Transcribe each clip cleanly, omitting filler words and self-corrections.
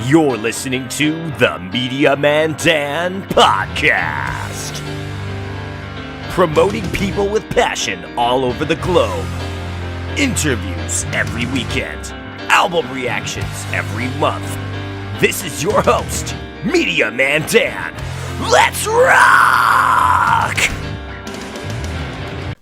You're listening to the Media Man Dan Podcast. Promoting people with passion all over the globe. Interviews every weekend. Album reactions every month. This is your host, Media Man Dan. Let's rock!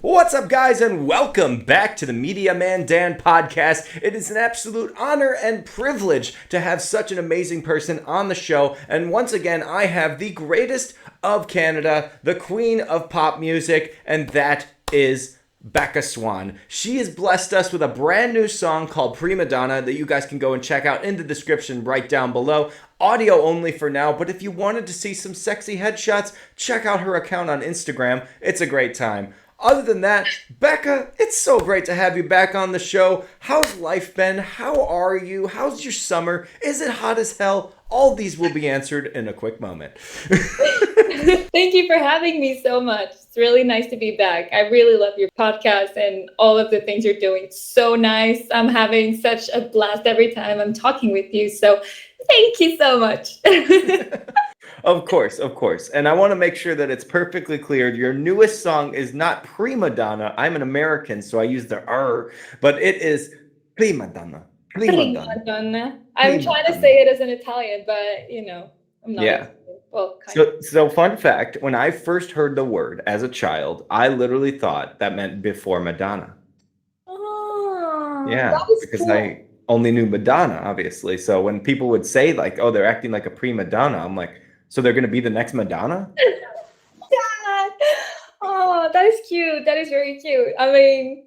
What's up, guys, and welcome back to the Media Man Dan Podcast. It is an absolute honor and privilege to have such an amazing person on the show. And once again, I have the greatest of Canada, the queen of pop music, and that is Becca Swan. She has blessed us with a brand new song called Prima Donna that you guys can go and check out in the description right down below. Audio only for now, but if you wanted to see some sexy headshots, check out her account on Instagram. It's a great time. Other than that, Becca, it's so great to have you back on the show. How's life been? How are you? How's your summer? Is it hot as hell? All these will be answered in a quick moment. Thank you for having me so much. It's really nice to be back. I really love your podcast and all of the things you're doing. So nice. I'm having such a blast every time I'm talking with you. So thank you so much. Of course. And I want to make sure that it's perfectly clear. Your newest song is not Prima Donna. I'm an American, so I use the R, but it is Prima Donna. Prima donna. I'm trying to say it as an Italian, but I'm not. Yeah. Well, kind of. So fun fact, when I first heard the word as a child, I literally thought that meant before Madonna. Oh, Yeah, that was because cool. I only knew Madonna, obviously. So when people would say like, oh, they're acting like a prima donna, I'm like, so they're going to be the next Madonna? Yeah. Oh, that is cute. That is very cute. I mean,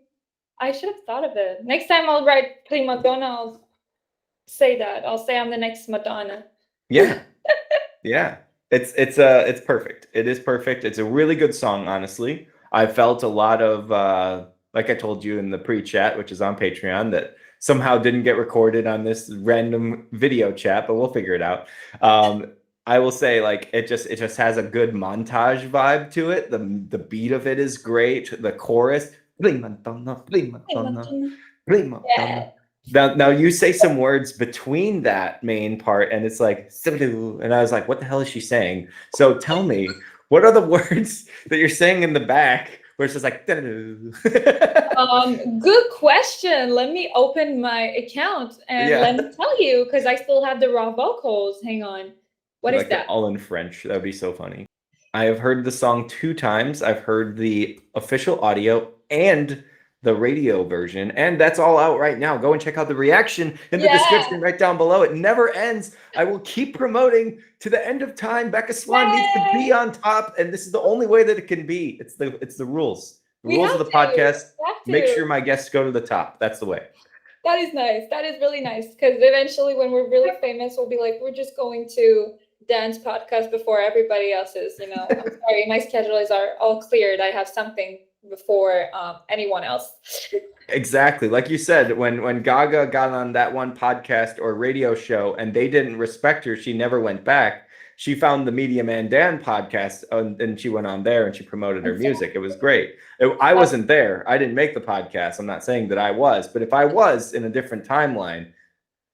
I should have thought of it. Next time I'll write Prima Donna, I'll say that. I'll say I'm the next Madonna. Yeah. Yeah. It's perfect. It is perfect. It's a really good song, honestly. I felt a lot of like I told you in the pre-chat, which is on Patreon, that somehow didn't get recorded on this random video chat, but we'll figure it out. I will say, like, it just has a good montage vibe to it. The beat of it is great. The chorus, prima donna, prima donna, prima donna. Now you say some words between that main part, and it's like, and I was like, what the hell is she saying? So tell me, what are the words that you're saying in the back where it's just like, good question. Let me open my account and let me tell you, because I still have the raw vocals. Hang on. What is that? All in French. That would be so funny. I have heard the song 2 times. I've heard the official audio and the radio version, and that's all out right now. Go and check out the reaction in the description right down below. It never ends. I will keep promoting to the end of time. Becca Swan needs to be on top, and this is the only way that it can be. It's the rules. The rules of the podcast. Make sure my guests go to the top. That's the way. That is nice. That is really nice, because eventually when we're really famous, we'll be like, we're just going to Dan's podcast before everybody else's. I'm sorry, my schedules are all cleared. I have something before anyone else. Exactly. Like you said, when Gaga got on that one podcast or radio show and they didn't respect her, she never went back. She found the Media Man Dan podcast and she went on there and she promoted her music. It was great. I wasn't there. I didn't make the podcast. I'm not saying that I was, but if I was in a different timeline,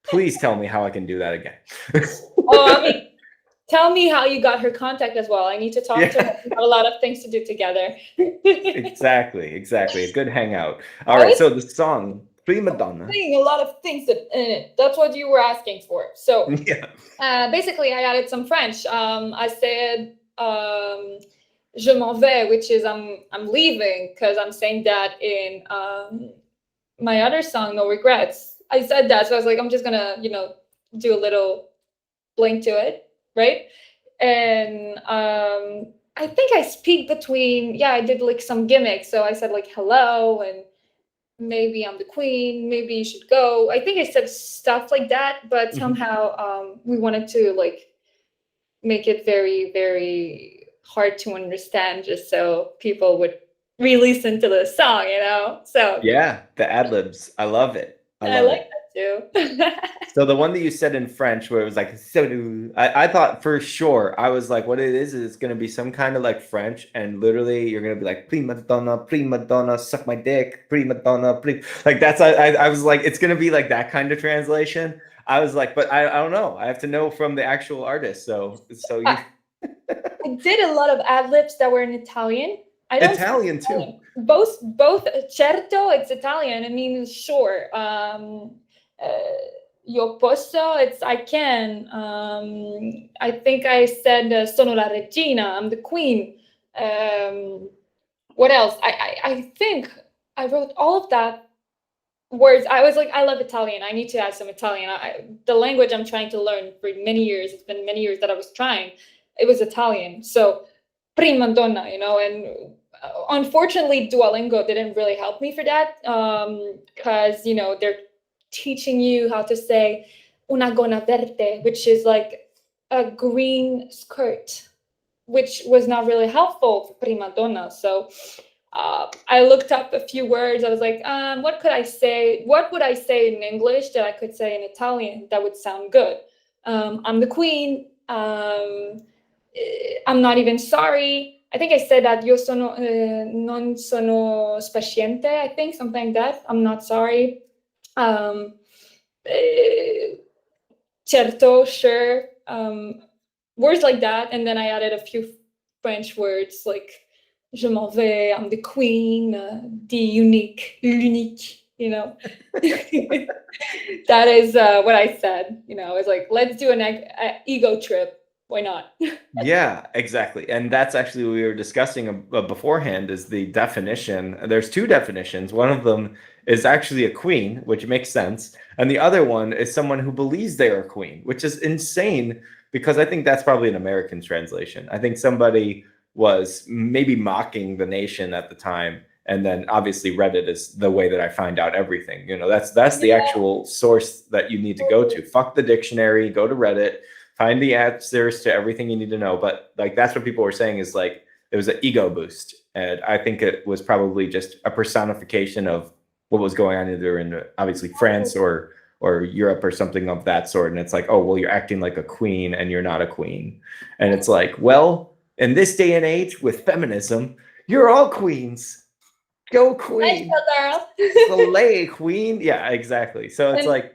please tell me how I can do that again. Tell me how you got her contact as well. I need to talk to her. We have a lot of things to do together. Exactly. A good hangout. All right. So the song Prima Donna. Saying a lot of things in it. That's what you were asking for. So basically, I added some French. I said je m'en vais, which is I'm leaving, because I'm saying that in my other song, No Regrets. I said that, so I was like, I'm just gonna do a little blink to it. Right. And I think I speak between, I did like some gimmicks. So I said like, hello, and maybe I'm the queen, maybe you should go. I think I said stuff like that, but somehow we wanted to like make it very, very hard to understand, just so people would re-listen to the song, So yeah, the ad-libs. I love it. I like that too. So the one that you said in French, where it was like, so I thought for sure, I was like, what it is it's going to be some kind of like French, and literally you're going to be like, prima donna, suck my dick, prima donna, like that's, I was like, it's going to be like that kind of translation. I was like, but I don't know. I have to know from the actual artist. So you. I did a lot of ad libs that were in Italian. I don't Italian too. Both certo, it's Italian. It means sure. Io posso, it's I can. I think I said sono la regina, I'm the queen. What else? I think I wrote all of that words. I was like, I love Italian. I need to add some Italian. The language I'm trying to learn for many years. It's been many years that I was trying. It was Italian. So prima donna, and unfortunately Duolingo didn't really help me for that, because they're teaching you how to say una gonna verde, which is like a green skirt, which was not really helpful for prima donna. So I looked up a few words. I was like, what could I say? What would I say in English that I could say in Italian that would sound good? I'm the queen. I'm not even sorry. I think I said that io sono, non sono spaziente, I think, something like that. I'm not sorry. Certo, sure. Words like that. And then I added a few French words like je m'en vais, I'm the queen, the unique, l'unique, That is what I said. It's like, let's do an ego trip. Why not? Yeah, exactly. And that's actually what we were discussing beforehand is the definition. There's two definitions. One of them is actually a queen, which makes sense. And the other one is someone who believes they're a queen, which is insane because I think that's probably an American translation. I think somebody was maybe mocking the nation at the time. And then obviously Reddit is the way that I find out everything. That's the actual source that you need to go to. Fuck the dictionary, go to Reddit, find the answers to everything you need to know. But like that's what people were saying is like it was an ego boost, and I think it was probably just a personification of what was going on either in obviously France or Europe or something of that sort. And it's like, oh well, you're acting like a queen and you're not a queen, and it's like, well, in this day and age with feminism, you're all queens. Go queen, slay queen. Yeah, exactly. So it's like.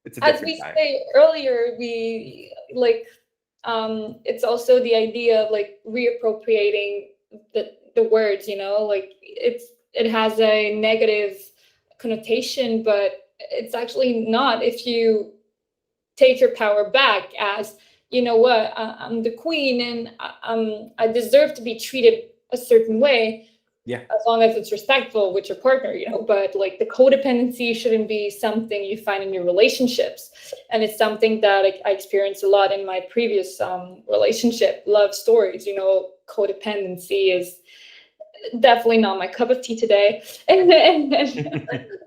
It's a as we time. say earlier, we like it's also the idea of like reappropriating the words, like it has a negative connotation, but it's actually not if you take your power back as, what, I'm the queen and I deserve to be treated a certain way. Yeah. As long as it's respectful with your partner, but like the codependency shouldn't be something you find in your relationships. And it's something that I experienced a lot in my previous relationship, love stories. Codependency is definitely not my cup of tea today. And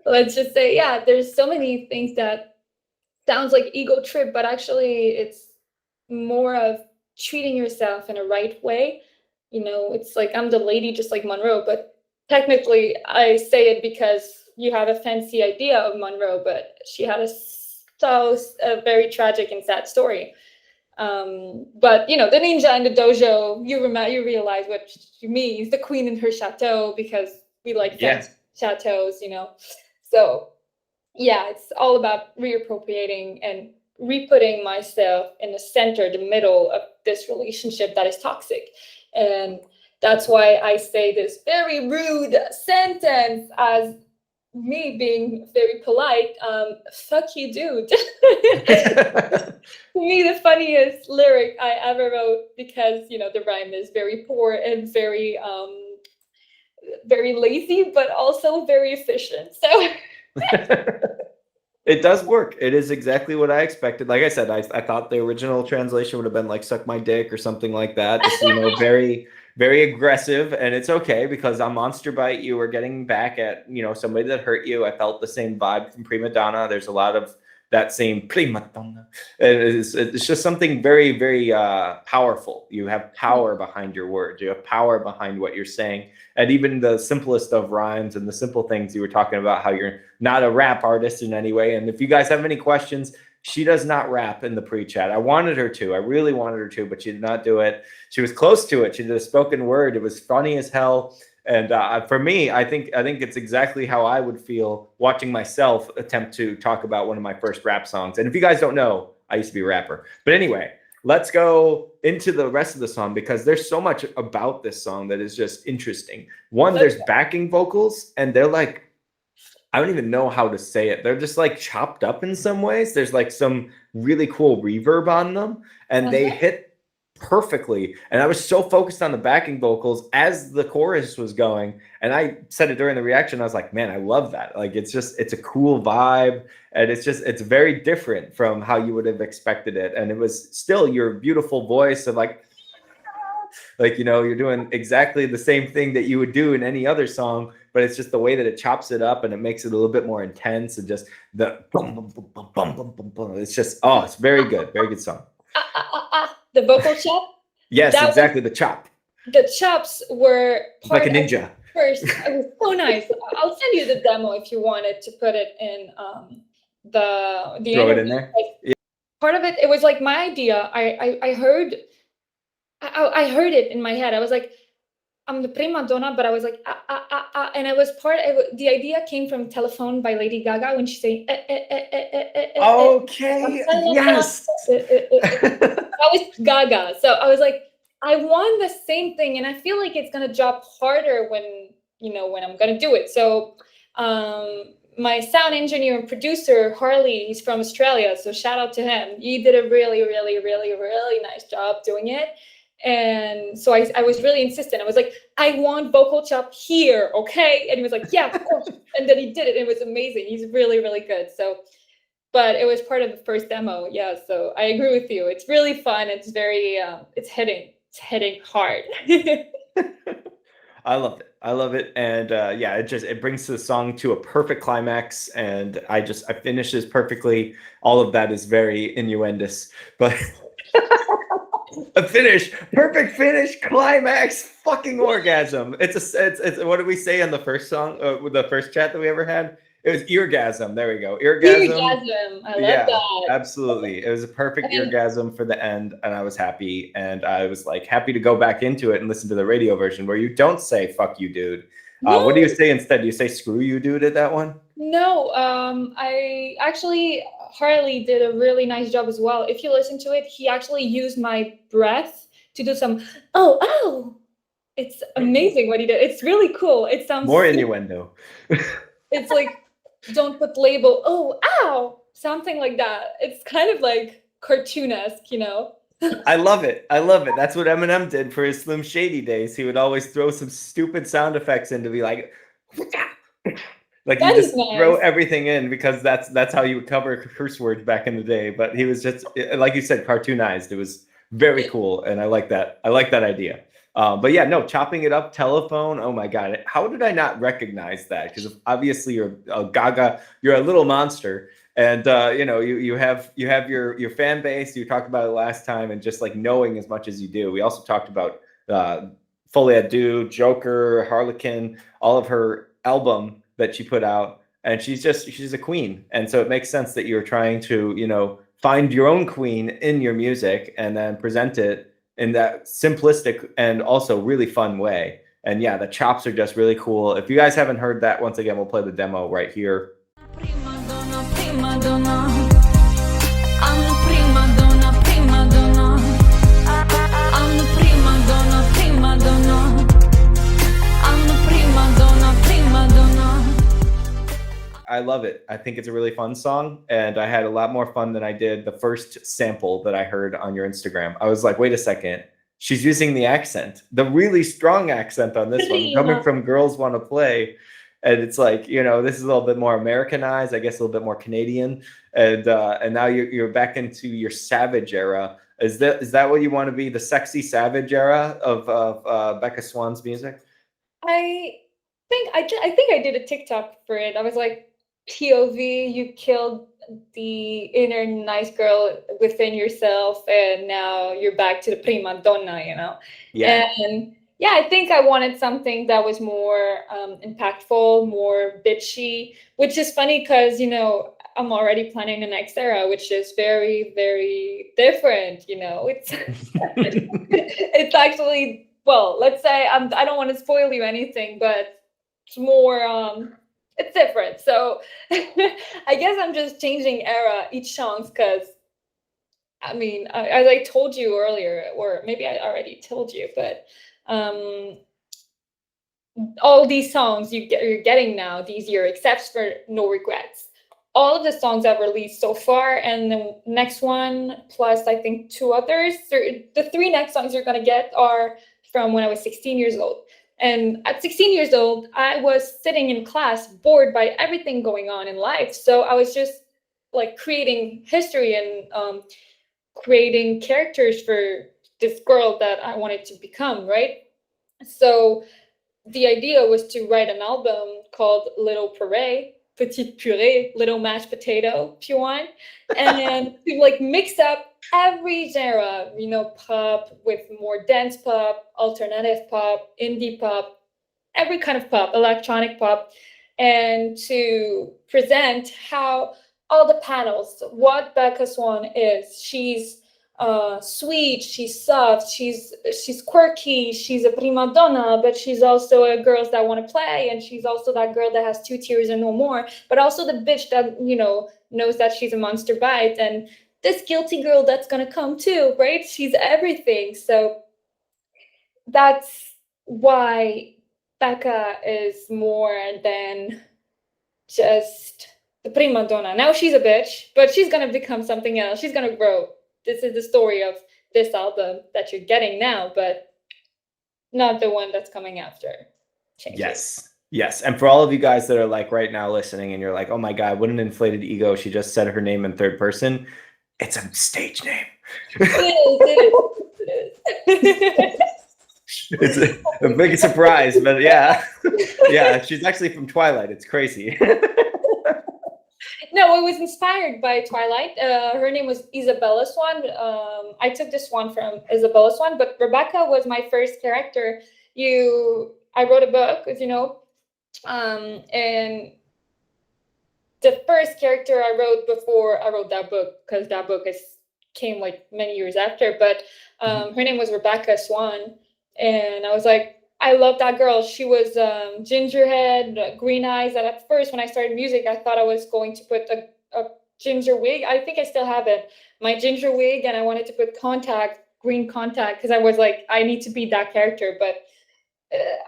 let's just say, yeah, there's so many things that sounds like ego trip, but actually it's more of treating yourself in a right way. It's like I'm the lady just like Monroe, but technically I say it because you have a fancy idea of Monroe, but she had a very tragic and sad story. But the ninja in the dojo, you realize what she means, the queen in her chateau, because we like fancy chateaus, So yeah, it's all about reappropriating and re-putting myself in the center, the middle of this relationship that is toxic. And that's why I say this very rude sentence as me being very polite. Fuck you, dude. To me, the funniest lyric I ever wrote, because, the rhyme is very poor and very, very lazy, but also very efficient. So it does work. It is exactly what I expected. Like I said, I thought the original translation would have been like "suck my dick" or something like that. Just very, very aggressive, and it's okay because on Monster Bite, you were getting back at somebody that hurt you. I felt the same vibe from Prima Donna. There's a lot of that same prima donna. It's just something very, very powerful. You have power behind your words. You have power behind what you're saying. And even the simplest of rhymes and the simple things you were talking about, how you're not a rap artist in any way. And if you guys have any questions, she does not rap in the pre-chat. I wanted her to. I really wanted her to, but she did not do it. She was close to it. She did a spoken word. It was funny as hell. And for me, I think it's exactly how I would feel watching myself attempt to talk about one of my first rap songs. And if you guys don't know, I used to be a rapper. But anyway, let's go into the rest of the song because there's so much about this song that is just interesting. One, there's backing vocals, and they're like, I don't even know how to say it. They're just like chopped up in some ways. There's like some really cool reverb on them, and they hit perfectly. And I was so focused on the backing vocals as the chorus was going. And I said it during the reaction. I was like, man, I love that. Like, it's a cool vibe. And it's very different from how you would have expected it. And it was still your beautiful voice of like, you're doing exactly the same thing that you would do in any other song, but it's just the way that it chops it up and it makes it a little bit more intense, and just the bum, bum, bum, bum, bum, bum, bum, bum. It's just, it's very good. Very good song. The vocal chop? Yes, exactly. The chop. The chops were like a ninja. First, it was so nice. I'll send you the demo if you wanted to put it in the throw it in there. Yeah. Part of it was like my idea. I heard it in my head. I was like, I'm the prima donna, but I was like, and it was the idea came from Telephone by Lady Gaga when she say, okay, yes. That was Gaga. So I was like, I want the same thing, and I feel like it's gonna drop harder when I'm gonna do it. So my sound engineer and producer, Harley, he's from Australia, so shout out to him. He did a really, really, really, really nice job doing it. And so I was really insistent. I was like, I want vocal chop here, okay? And he was like, yeah, of course. And then he did it. It was amazing. He's really, really good. So, but it was part of the first demo. Yeah, so I agree with you. It's really fun. It's very, it's hitting hard. I love it. And it brings the song to a perfect climax. And I finishes perfectly. All of that is very innuendous, but perfect finish, climax, fucking orgasm. It's what did we say on the first song, with the first chat that we ever had? It was eargasm. There we go. Eargasm. I love that. Absolutely. It was a perfect eargasm for the end, and I was happy. And I was like happy to go back into it and listen to the radio version where you don't say "fuck you, dude." No. What do you say instead? Do you say "screw you, dude" at that one? No. I actually, Harley did a really nice job as well. If you listen to it, he actually used my breath to do some oh. It's amazing what he did. It's really cool. It sounds more innuendo. It's like, don't put label, ow, something like that. It's kind of like cartoonesque, I love it. That's what Eminem did for his Slim Shady days. He would always throw some stupid sound effects in to be like, like you just throw everything in because that's how you would cover curse words back in the day. But he was just, like you said, cartoonized. It was very cool, and I like that. I like that idea. But yeah, no, chopping it up, Telephone. Oh my God, how did I not recognize that? Because obviously you're a Gaga, you're a little monster, and you have your fan base. You talked about it last time, and just like knowing as much as you do. We also talked about Folie à Deux, Joker, Harlequin, all of her album that she put out, and she's a queen, and so it makes sense that you're trying to find your own queen in your music and then present it in that simplistic and also really fun way. And yeah, the chops are just really cool. If you guys haven't heard that, once again, we'll play the demo right here. Prima donna, prima donna. I'm the prima donna, prima donna. I'm the prima donna, prima donna. I'm the prima donna, prima donna. I love it. I think it's a really fun song, and I had a lot more fun than I did the first sample that I heard on your Instagram. I was like, wait a second, she's using the accent, the really strong accent on this one, coming from Girls Wanna Play. And it's like, this is a little bit more Americanized, I guess a little bit more Canadian. And now you're back into your Savage era. Is that what you want to be, the sexy Savage era of Becca Swan's music? I think I did a TikTok for it. I was like, POV, you killed the inner nice girl within yourself, and now you're back to the prima donna, Yeah. And yeah, I think I wanted something that was more impactful, more bitchy, which is funny because, I'm already planning the next era, which is very, very different. It's it's actually, well, let's say I don't want to spoil you anything, but it's more it's different. So I guess I'm just changing era each song because I mean, as I told you earlier, or maybe I already told you, but um, all these songs you're getting now this year, except for No Regrets. All of the songs I've released so far, and the next one plus I think two others. The three next songs you're gonna get are from when I was 16 years old. And at 16 years old, I was sitting in class, bored by everything going on in life. So I was just like creating history and creating characters for this girl that I wanted to become, right? So the idea was to write an album called Little Puree, Petite Puree, Little Mashed Potato, if you want, and to like mix up every genre, pop with more dance pop, alternative pop, indie pop, every kind of pop, electronic pop, and to present how all the panels, what Becca Swan is. She's sweet, she's soft, she's quirky, she's a prima donna, but she's also a girl that want to play, and she's also that girl that has two tears and no more, but also the bitch that knows that she's a monster bite, and this guilty girl that's gonna come too, right? She's everything. So that's why Becca is more than just the prima donna. Now she's a bitch, but she's gonna become something else. She's gonna grow. This is the story of this album that you're getting now, but not the one that's coming after. Yes. Yes. And for all of you guys that are like right now listening and you're like, oh my God, what an inflated ego. She just said her name in third person. It's a stage name. It is. It's a big surprise, but yeah. Yeah, she's actually from Twilight. It's crazy. No, it was inspired by Twilight. Her name was Isabella Swan. I took this one from Isabella Swan, but Rebecca was my first character. I wrote a book, as you know, and the first character I wrote before I wrote that book, because that book came like many years after, but her name was Rebecca Swan, and I was like, I love that girl. She was gingerhead, green eyes. And at first, when I started music, I thought I was going to put a ginger wig. I think I still have it, my ginger wig, and I wanted to put green contact, because I was like, I need to be that character. But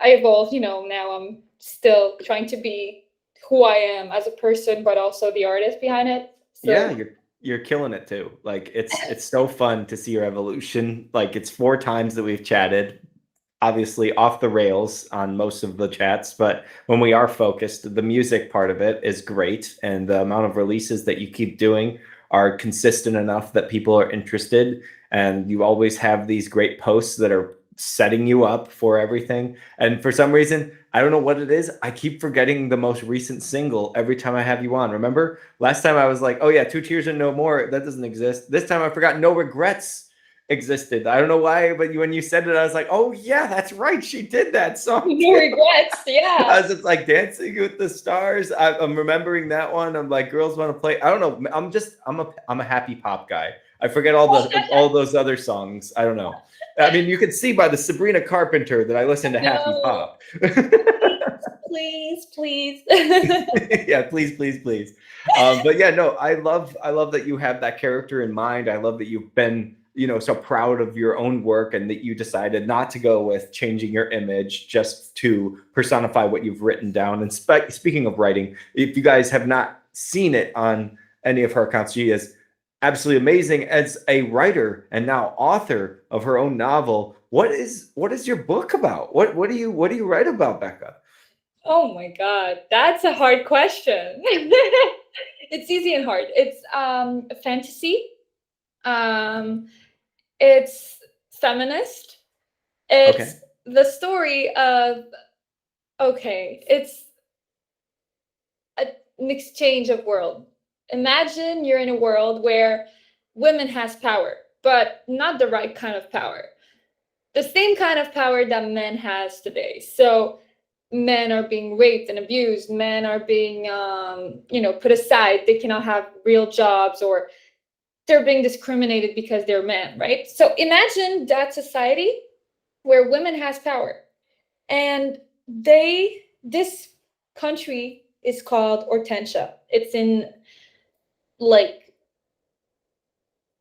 I evolved. Now I'm still trying to be who I am as a person, but also the artist behind it. So. Yeah, you're killing it too. Like it's so fun to see your evolution. Like it's 4 times that we've chatted. Obviously off the rails on most of the chats, but when we are focused, the music part of it is great, and the amount of releases that you keep doing are consistent enough that people are interested, and you always have these great posts that are setting you up for everything. And for some reason, I don't know what it is, I keep forgetting the most recent single every time I have you on. Remember last time I was like, oh yeah, 2 Tears and No More, that doesn't exist. This time I forgot No Regrets existed. I don't know why, but when you said it, I was like, oh yeah, that's right, she did that song. No Regrets. Yeah. I was just like Dancing with the Stars. I'm remembering that one. I'm like, Girls Want to Play. I don't know. I'm a happy pop guy. I forget all those other songs. I don't know. I mean, you can see by the Sabrina Carpenter that I listen to happy pop. Please. Yeah, please. But yeah, no, I love that you have that character in mind. I love that you've been so proud of your own work, and that you decided not to go with changing your image just to personify what you've written down. And speaking of writing, if you guys have not seen it on any of her accounts, she is absolutely amazing as a writer and now author of her own novel. What is your book about? What do you write about, Becca? Oh my God, that's a hard question. It's easy and hard. It's a fantasy. It's feminist. It's the story of, it's an exchange of world. Imagine you're in a world where women has power, but not the right kind of power. the same kind of power that men has today. So men are being raped and abused, men are being put aside, they cannot have real jobs, or they're being discriminated because they're men, right? So imagine that society where women has power, and this country is called Hortensia. It's in, like,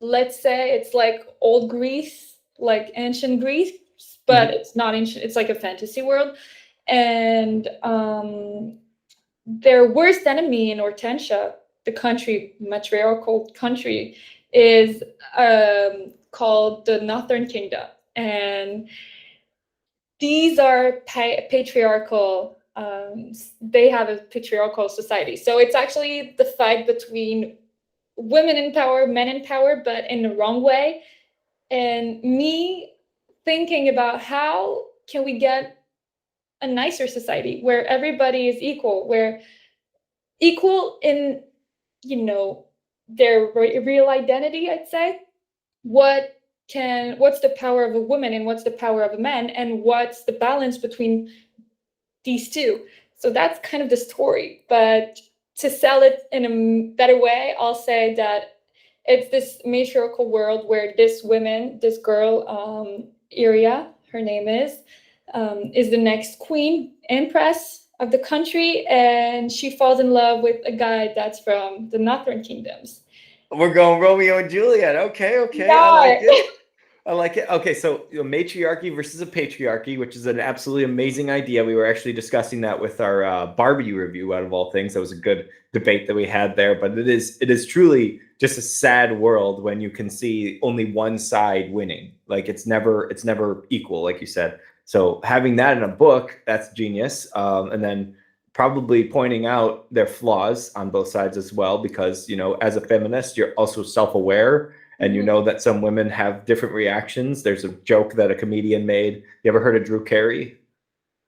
let's say it's like old Greece, like ancient Greece, but it's not ancient, it's like a fantasy world. And their worst enemy in Hortensia, the country, matriarchal country, is called the Northern Kingdom. And these are patriarchal, they have a patriarchal society. So it's actually the fight between women in power, men in power, but in the wrong way. And me thinking about how can we get a nicer society where everybody is equal, where equal in, their real identity, I'd say. What's the power of a woman and what's the power of a man, and what's the balance between these two? So that's kind of the story. But to sell it in a better way, I'll say that it's this matriarchal world where this girl, Iria, her name is the next queen, empress of the country, and she falls in love with a guy that's from the Northern Kingdoms. We're going Romeo and Juliet. Okay. Yeah. I like it. Okay, so matriarchy versus a patriarchy, which is an absolutely amazing idea. We were actually discussing that with our Barbie review, out of all things. That was a good debate that we had there. But it is truly just a sad world when you can see only one side winning. Like it's never equal, like you said. So having that in a book, that's genius. And then probably pointing out their flaws on both sides as well, because as a feminist, you're also self-aware. And you know that some women have different reactions. There's a joke that a comedian made. You ever heard of Drew Carey?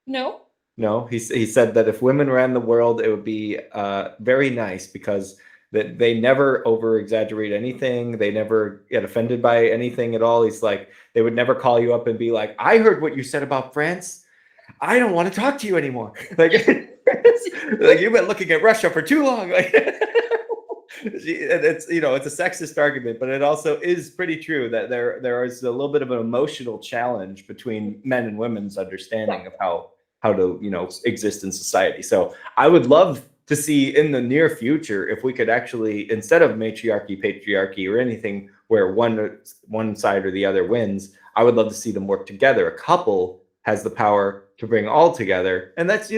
No. No? He said that if women ran the world, it would be very nice, because that they never over-exaggerate anything. They never get offended by anything at all. He's like, they would never call you up and be like, I heard what you said about France. I don't want to talk to you anymore. Like, like you've been looking at Russia for too long. Like, it's it's a sexist argument, but it also is pretty true that there is a little bit of an emotional challenge between men and women's understanding of how to exist in society. So I would love to see in the near future if we could actually, instead of matriarchy, patriarchy, or anything where one side or the other wins, I would love to see them work together. A couple has the power to bring all together. And that's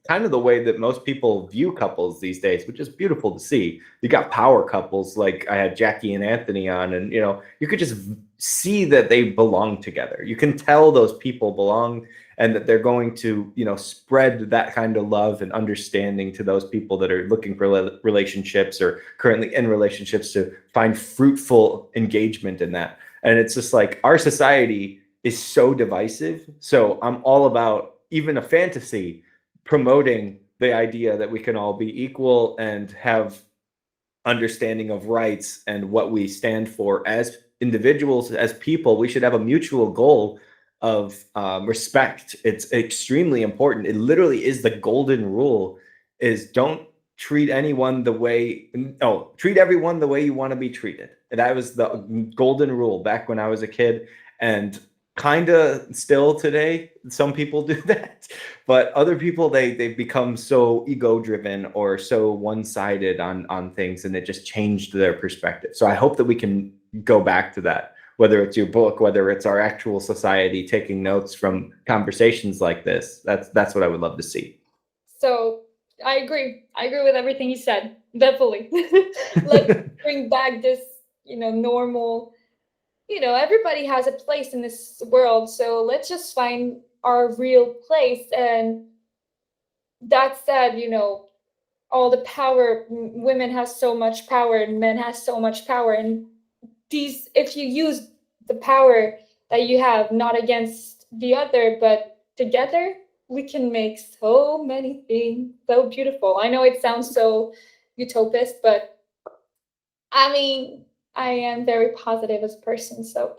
kind of the way that most people view couples these days, which is beautiful to see. You got power couples, like I had Jackie and Anthony on, and you could just see that they belong together. You can tell those people belong, and that they're going to spread that kind of love and understanding to those people that are looking for relationships or currently in relationships, to find fruitful engagement in that. And it's just like, our society is so divisive. So I'm all about, even a fantasy, promoting the idea that we can all be equal and have understanding of rights and what we stand for as individuals, as people. We should have a mutual goal of respect. It's extremely important. It literally is the golden rule, is don't treat everyone the way you want to be treated. And that was the golden rule back when I was a kid. And kind of still today, some people do that, but other people, they've become so ego driven or so one-sided on things, and it just changed their perspective. So I hope that we can go back to that, whether it's your book, whether it's our actual society taking notes from conversations like this. That's what I would love to see. So I agree with everything you said, definitely. Let's bring back this normal, everybody has a place in this world, so let's just find our real place. And that said, all the power, women has so much power and men has so much power, and if you use the power that you have not against the other but together, we can make so many things so beautiful. I know it sounds so utopist, but I mean, I am very positive as a person, so.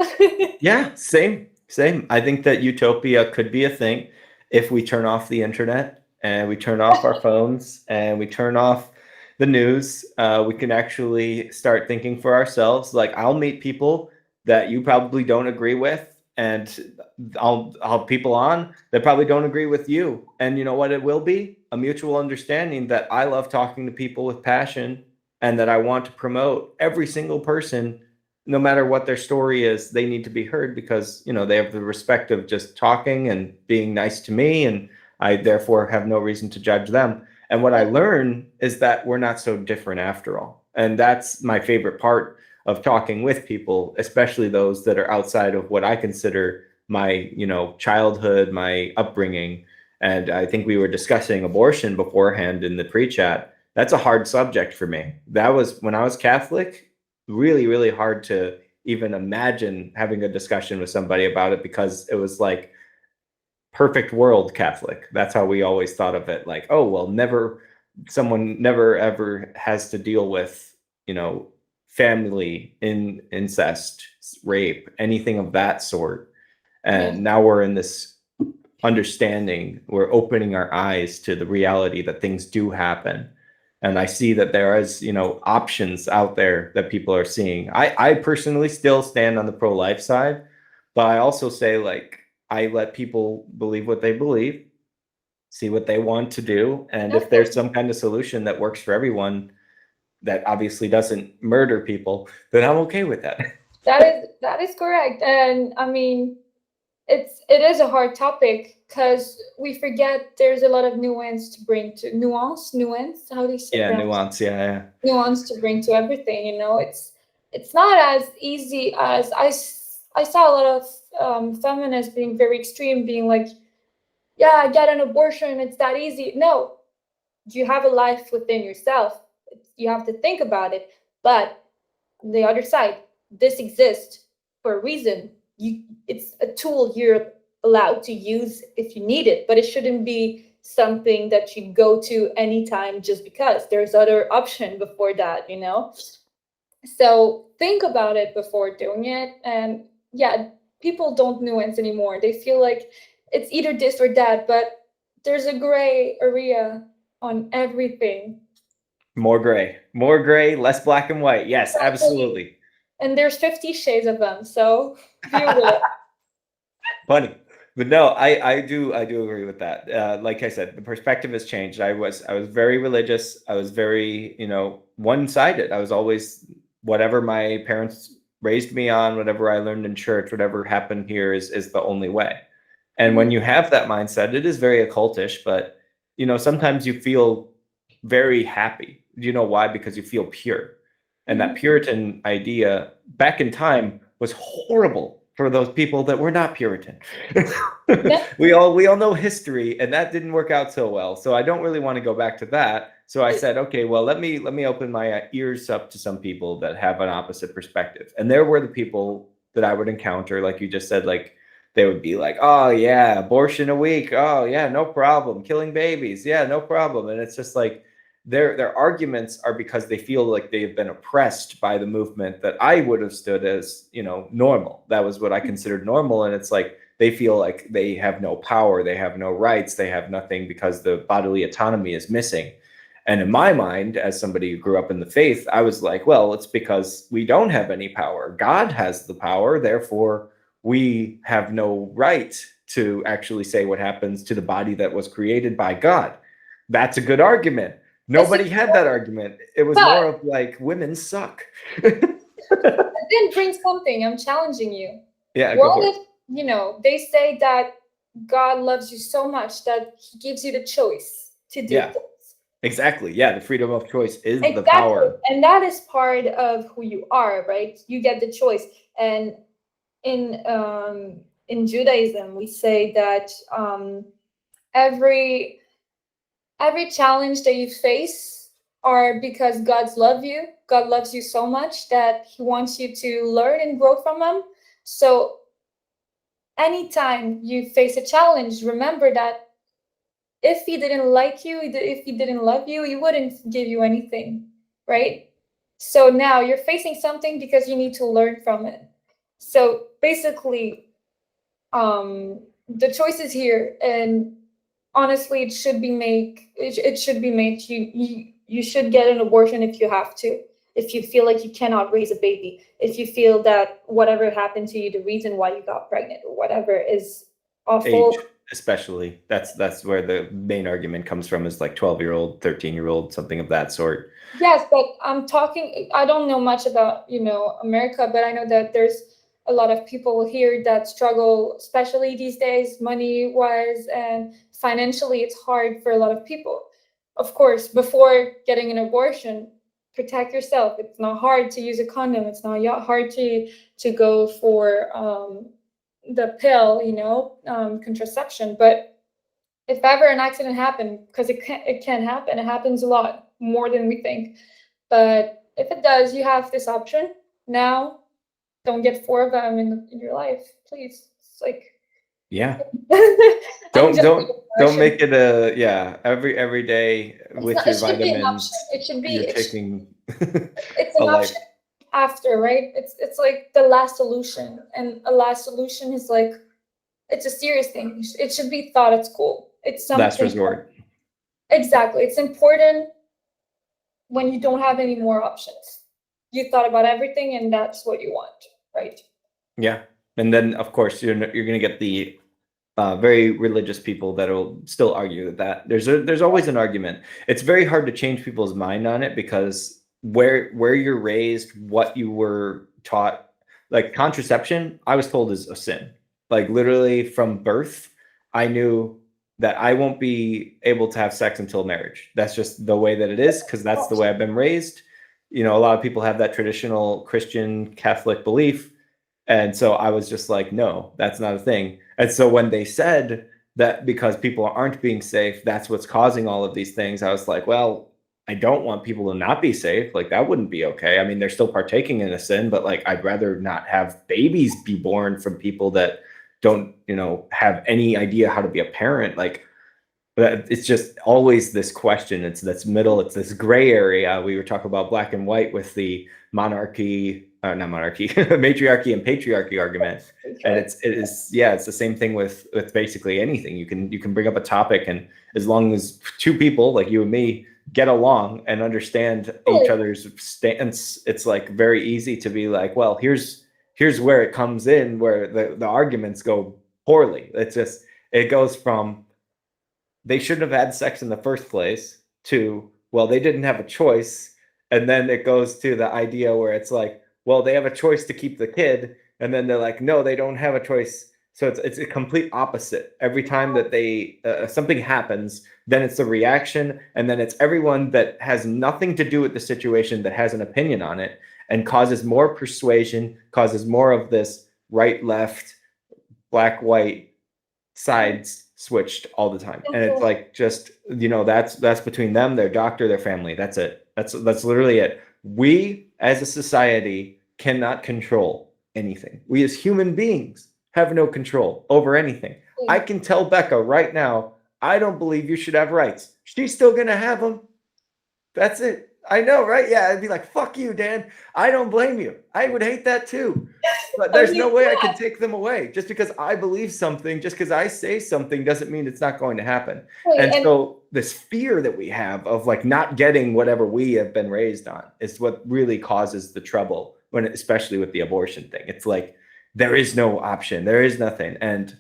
Yeah, same. Same. I think that utopia could be a thing if we turn off the internet and we turn off our phones and we turn off the news. We can actually start thinking for ourselves. Like, I'll meet people that you probably don't agree with, and I'll have people on that probably don't agree with you. And you know what? It will be a mutual understanding that I love talking to people with passion and that I want to promote every single person, no matter what their story is. They need to be heard because, you know, they have the respect of just talking and being nice to me, and I therefore have no reason to judge them. And what I learn is that we're not so different after all. And that's my favorite part of talking with people, especially those that are outside of what I consider my, you know, childhood, my upbringing. And I think we were discussing abortion beforehand in the pre-chat. That's a hard subject for me. That was when I was Catholic, really, really hard to even imagine having a discussion with somebody about it, because it was like perfect world Catholic. That's how we always thought of it. Like, oh, well, someone never ever has to deal with, you know, family incest, rape, anything of that sort. And now we're in this understanding, we're opening our eyes to the reality that things do happen. And I see that there is, you know, options out there that people are seeing. I personally still stand on the pro-life side, but I also say, like, I let people believe what they believe, see what they want to do, and if there's some kind of solution that works for everyone that obviously doesn't murder people, then I'm okay with that. That is correct. And I mean, it is a hard topic because we forget there's a lot of nuance to bring to nuance. How do you say Yeah, that? nuance. Yeah. Nuance to bring to everything. You know, it's not as easy as I saw a lot of feminists being very extreme, being like, yeah, get an abortion, it's that easy. No, you have a life within yourself. You have to think about it. But on the other side, this exists for a reason. It's a tool you're allowed to use if you need it, but it shouldn't be something that you go to anytime just because. There's other option before that, you know? So think about it before doing it. And yeah, people don't nuance anymore. They feel like it's either this or that, but there's a gray area on everything. More gray, less black and white. Yes, absolutely. And there's 50 shades of them. So deal with it. Funny. But no, I do agree with that. Like I said, the perspective has changed. I was very religious. I was very, you know, one-sided. I was always whatever my parents raised me on, whatever I learned in church, whatever happened here is the only way. And when you have that mindset, it is very occultish, but you know, sometimes you feel very happy. Do you know why? Because you feel pure. And that Puritan idea back in time was horrible for those people that were not Puritan. we all know history, and that didn't work out so well. So I don't really want to go back to that. So I said, okay, well, let me open my ears up to some people that have an opposite perspective. And there were the people that I would encounter, like you just said, like they would be like, oh yeah, abortion a week. Oh yeah, no problem. Killing babies. Yeah, no problem. And it's just like their arguments are because they feel like they've been oppressed by the movement that I would have stood as, you know, normal. That was what I considered normal. And it's like they feel like they have no power, they have no rights, they have nothing because the bodily autonomy is missing. And in my mind, as somebody who grew up in the faith, I was like, well, it's because we don't have any power. God has the power, therefore we have no right to actually say what happens to the body that was created by God. That's a good argument. Nobody had that argument. It was more of like, women suck. I didn't bring something. I'm challenging you. Yeah, go for it. You know, they say that God loves you so much that he gives you the choice to do things. Exactly. Yeah, the freedom of choice is the power. And that is part of who you are, right? You get the choice. And in Judaism, we say that every challenge that you face are because God loves you so much that he wants you to learn and grow from them. So anytime you face a challenge, remember that if he didn't like you, if he didn't love you, he wouldn't give you anything, right? So now you're facing something because you need to learn from it. So basically, The choice is here, and honestly, it should be made. You should get an abortion if you have to, if you feel like you cannot raise a baby, if you feel that whatever happened to you, the reason why you got pregnant or whatever is Age, awful. especially. That's where the main argument comes from, is like 12-year-old, 13-year-old, something of that sort. Yes, but I'm talking, I don't know much about, America, but I know that there's a lot of people here that struggle, especially these days, money wise and financially. It's hard for a lot of people. Of course, before getting an abortion, protect yourself. It's not hard to use a condom. It's not hard to go for the pill, contraception. But if ever an accident happened, because it can happen, it happens a lot more than we think. But if it does, you have this option now. Don't get four of them in your life, please. It's like, Yeah. I'm Don't just don't don't make it a, yeah, every day with it your should be an option. vitamins It should be you're taking it's a an life. option after, right? It's like the last solution, and a last solution is like, it's a serious thing. It should be thought at school. It's Last something. resort. Exactly. It's important when you don't have any more options. You thought about everything, and that's what you want, right? Yeah. And then of course you're gonna get the very religious people that'll still argue that there's always an argument. It's very hard to change people's mind on it, because where you're raised, what you were taught, like contraception, I was told is a sin. Like literally from birth, I knew that I won't be able to have sex until marriage. That's just the way that it is, because that's the way I've been raised. A lot of people have that traditional Christian Catholic belief, and so I was just like, no, that's not a thing. And so when they said that because people aren't being safe, that's what's causing all of these things, I was like, well, I don't want people to not be safe. Like that wouldn't be okay. I mean, they're still partaking in a sin, but like I'd rather not have babies be born from people that don't, have any idea how to be a parent. Like, but it's just always this question. It's this middle, it's this gray area. We were talking about black and white with the monarchy, not monarchy, matriarchy and patriarchy argument. And it's the same thing with basically anything. You can bring up a topic, and as long as two people like you and me get along and understand each other's stance, it's like very easy to be like, well, here's where it comes in, where the arguments go poorly. It goes from they shouldn't have had sex in the first place to, well, they didn't have a choice. And then it goes to the idea where it's like, well, they have a choice to keep the kid. And then they're like, no, they don't have a choice. So it's a complete opposite. Every time that they something happens, then it's the reaction, and then it's everyone that has nothing to do with the situation that has an opinion on it, and causes more persuasion, causes more of this right, left, black, white sides switched all the time. And it's like, just, that's between them, their doctor, their family. That's it. That's literally it. We as a society cannot control anything. We as human beings have no control over anything. I can tell Becca right now, I don't believe you should have rights. She's still gonna have them. That's it. I know, right? Yeah, I'd be like, fuck you, Dan. I don't blame you. I would hate that too. But there's no way I can take them away. Just because I believe something, just because I say something, doesn't mean it's not going to happen. And so this fear that we have of like not getting whatever we have been raised on is what really causes the trouble, especially with the abortion thing. It's like, there is no option. There is nothing. And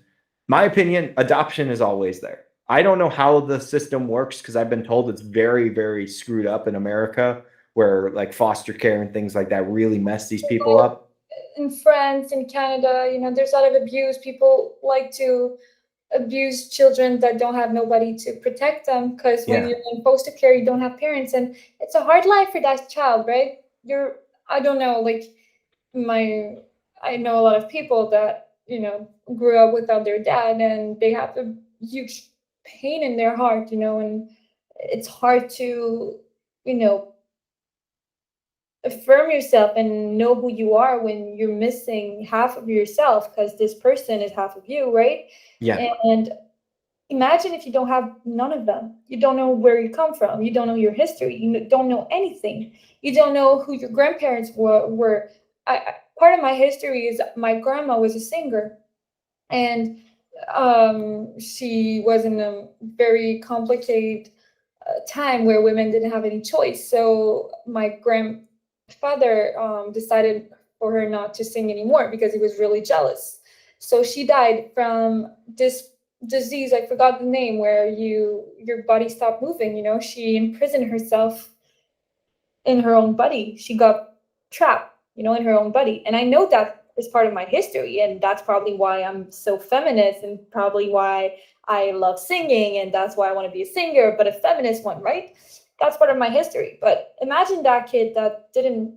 my opinion, adoption is always there. I don't know how the system works, because I've been told it's very, very screwed up in America, where like foster care and things like that really mess these people up. In France, in Canada, there's a lot of abuse. People like to abuse children that don't have nobody to protect them, because when you're in foster care, you don't have parents, and it's a hard life for that child, right? I don't know, like I know a lot of people that grew up without their dad, and they have a huge pain in their heart, and it's hard to affirm yourself and know who you are when you're missing half of yourself, because this person is half of you, right? Yeah. And imagine if you don't have none of them. You don't know where you come from. You don't know your history. You don't know anything. You don't know who your grandparents were. Part of my history is my grandma was a singer. And she was in a very complicated time where women didn't have any choice. So my grandfather decided for her not to sing anymore because he was really jealous. So she died from this disease. I forgot the name, where your body stopped moving. She imprisoned herself in her own body. She got trapped, in her own body. And I know that is part of my history, and that's probably why I'm so feminist, and probably why I love singing, and that's why I want to be a singer, but a feminist one, right? That's part of my history. But imagine that kid that didn't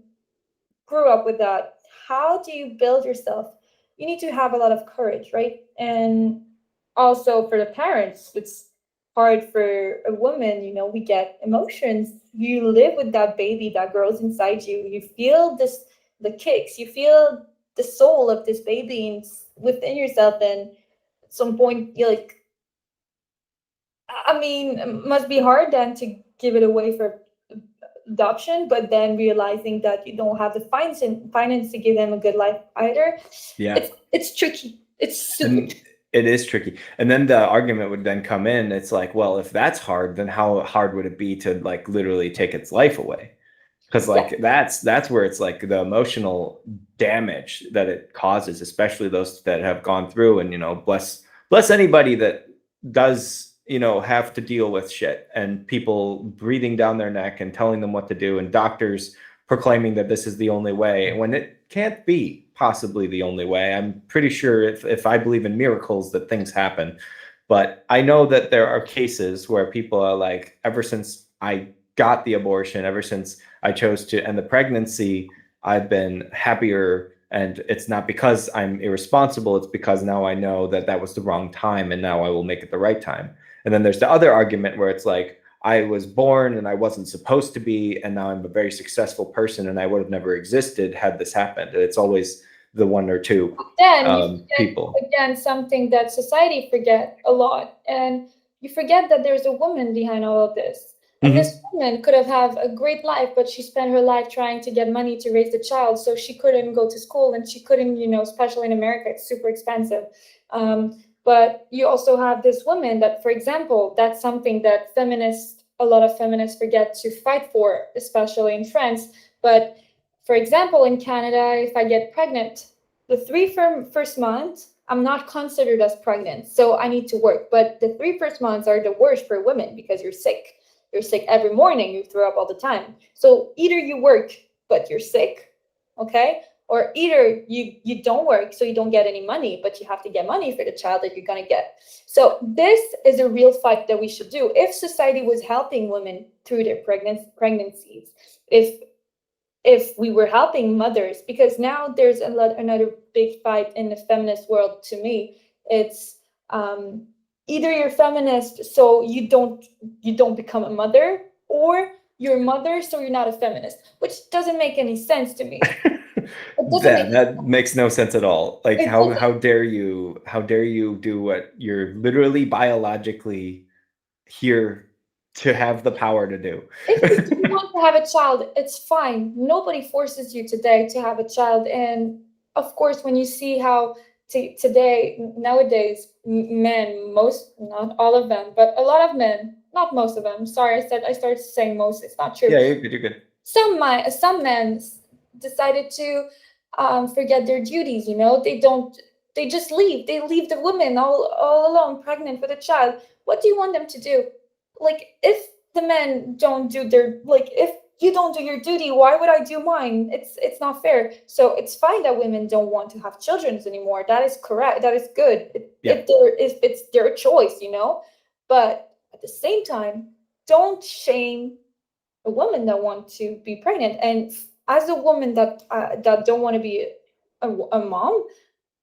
grew up with that. How do you build yourself? You need to have a lot of courage, right? And also for the parents, it's hard for a woman. We get emotions. You live with that baby that grows inside you. You feel the kicks. You feel the soul of this baby within yourself. And at some point, you're like, I mean, it must be hard then to give it away for adoption, but then realizing that you don't have the finance to give them a good life either. Yeah. It's tricky. It's super And it is tricky. And then the argument would then come in. It's like, well, if that's hard, then how hard would it be to like literally take its life away? Because like that's where it's like the emotional damage that it causes, especially those that have gone through. And bless anybody that does have to deal with shit and people breathing down their neck and telling them what to do, and doctors proclaiming that this is the only way when it can't be possibly the only way. I'm pretty sure if I believe in miracles that things happen, but I know that there are cases where people are like, ever since I got the abortion, ever since I chose to end the pregnancy, I've been happier. And it's not because I'm irresponsible. It's because now I know that that was the wrong time, and now I will make it the right time. And then there's the other argument where it's like, I was born and I wasn't supposed to be, and now I'm a very successful person, and I would have never existed had this happened. It's always the one or two people. Again, something that society forget a lot, and you forget that there's a woman behind all of this. And this woman could have a great life, but she spent her life trying to get money to raise the child, so she couldn't go to school, and she couldn't, especially in America, it's super expensive. But you also have this woman that, for example, that's something that a lot of feminists forget to fight for, especially in France. But for example, in Canada, if I get pregnant, the first months, I'm not considered as pregnant, so I need to work. But the first months are the worst for women because you're sick. You're sick every morning, you throw up all the time. So either you work, but you're sick, okay? Or either you don't work, so you don't get any money, but you have to get money for the child that you're gonna get. So this is a real fight that we should do. If society was helping women through their pregnancies, if we were helping mothers, because now there's another big fight in the feminist world to me. It's either you're feminist, so you don't become a mother, or you're a mother, so you're not a feminist, which doesn't make any sense to me. That makes no sense at all. Like how dare you do what you're literally biologically here to have the power to do. If you want to have a child, it's fine. Nobody forces you today to have a child. And of course, when you see how nowadays, men, not all of them, but a lot of men, not most of them. Sorry, I started saying most. It's not true. Yeah, you're good. Some men decided to forget their duties. They just leave. They leave the woman all alone, pregnant with a child. What do you want them to do? Like, if the men don't do if you don't do your duty, why would I do mine? It's not fair. So it's fine that women don't want to have children anymore. That is correct. That is good. If it's their choice, But at the same time, don't shame a woman that wants to be pregnant. And as a woman that don't want to be a mom,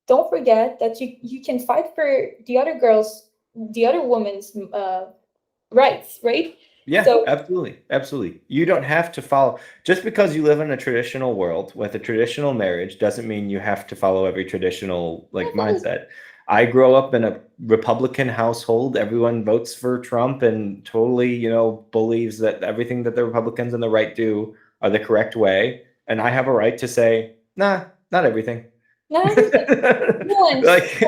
don't forget that you can fight for the other woman's rights, right? Yeah, so, absolutely. You don't have to follow, just because you live in a traditional world with a traditional marriage doesn't mean you have to follow every traditional mindset. I grow up in a Republican household. Everyone votes for Trump and totally, believes that everything that the Republicans and the right do are the correct way. And I have a right to say, nah, not everything. Not everything. Like,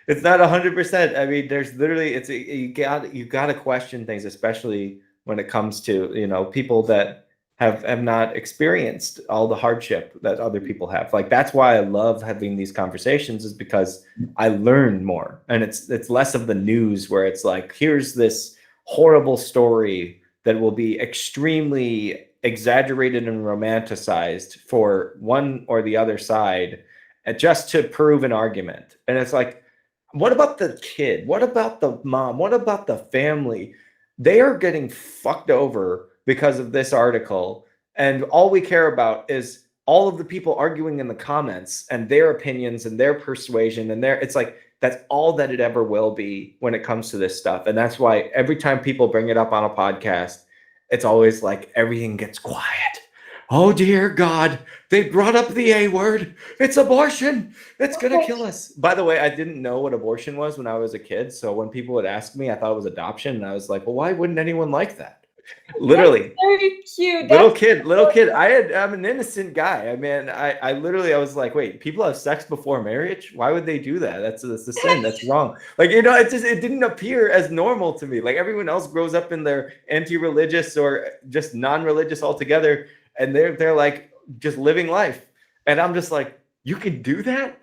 It's not 100%. I mean, there's literally you got to question things, especially when it comes to, you know, people that have not experienced all the hardship that other people have. Like that's why I love having these conversations, is because I learn more, and it's less of the news where it's like, here's this horrible story that will be extremely exaggerated and romanticized for one or the other side, just to prove an argument. And it's like, what about the kid? What about the mom? What about the family? They are getting fucked over because of this article. And all we care about is all of the people arguing in the comments and their opinions and their persuasion and it's like, that's all that it ever will be when it comes to this stuff. And that's why every time people bring it up on a podcast, it's always like everything gets quiet. Oh dear God, they brought up the A word. It's abortion. It's gonna kill us. By the way, I didn't know what abortion was when I was a kid. So when people would ask me, I thought it was adoption. And I was like, well, why wouldn't anyone like that? Literally. That's very cute. Little kid. I'm an innocent guy. I mean, I literally, I was like, wait, people have sex before marriage? Why would they do that? That's a sin. That's wrong. Like, you know, it didn't appear as normal to me. Like everyone else grows up in their anti-religious or just non-religious altogether, and they're like just living life. And I'm just like, you can do that?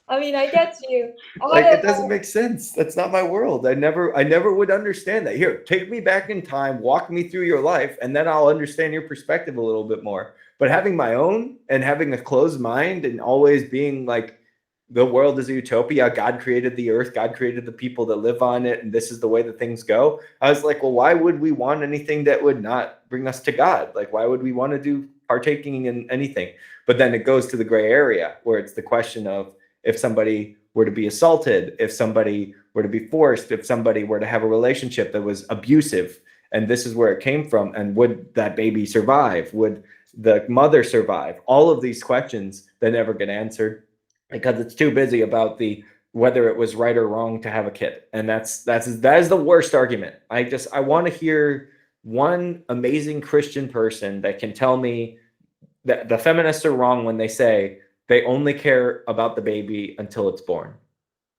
I mean, I get you. Like, it doesn't make sense. That's not my world. I never would understand that. Here, take me back in time, walk me through your life, and then I'll understand your perspective a little bit more. But having my own and having a closed mind and always being like, the world is a utopia. God created the earth. God created the people that live on it. And this is the way that things go. I was like, well, why would we want anything that would not bring us to God? Like, why would we want to do partaking in anything? But then it goes to the gray area where it's the question of, if somebody were to be assaulted, if somebody were to be forced, if somebody were to have a relationship that was abusive, and this is where it came from, and would that baby survive? Would the mother survive? All of these questions that never get answered because it's too busy about whether it was right or wrong to have a kid. And that is the worst argument. I want to hear one amazing Christian person that can tell me that the feminists are wrong when they say they only care about the baby until it's born.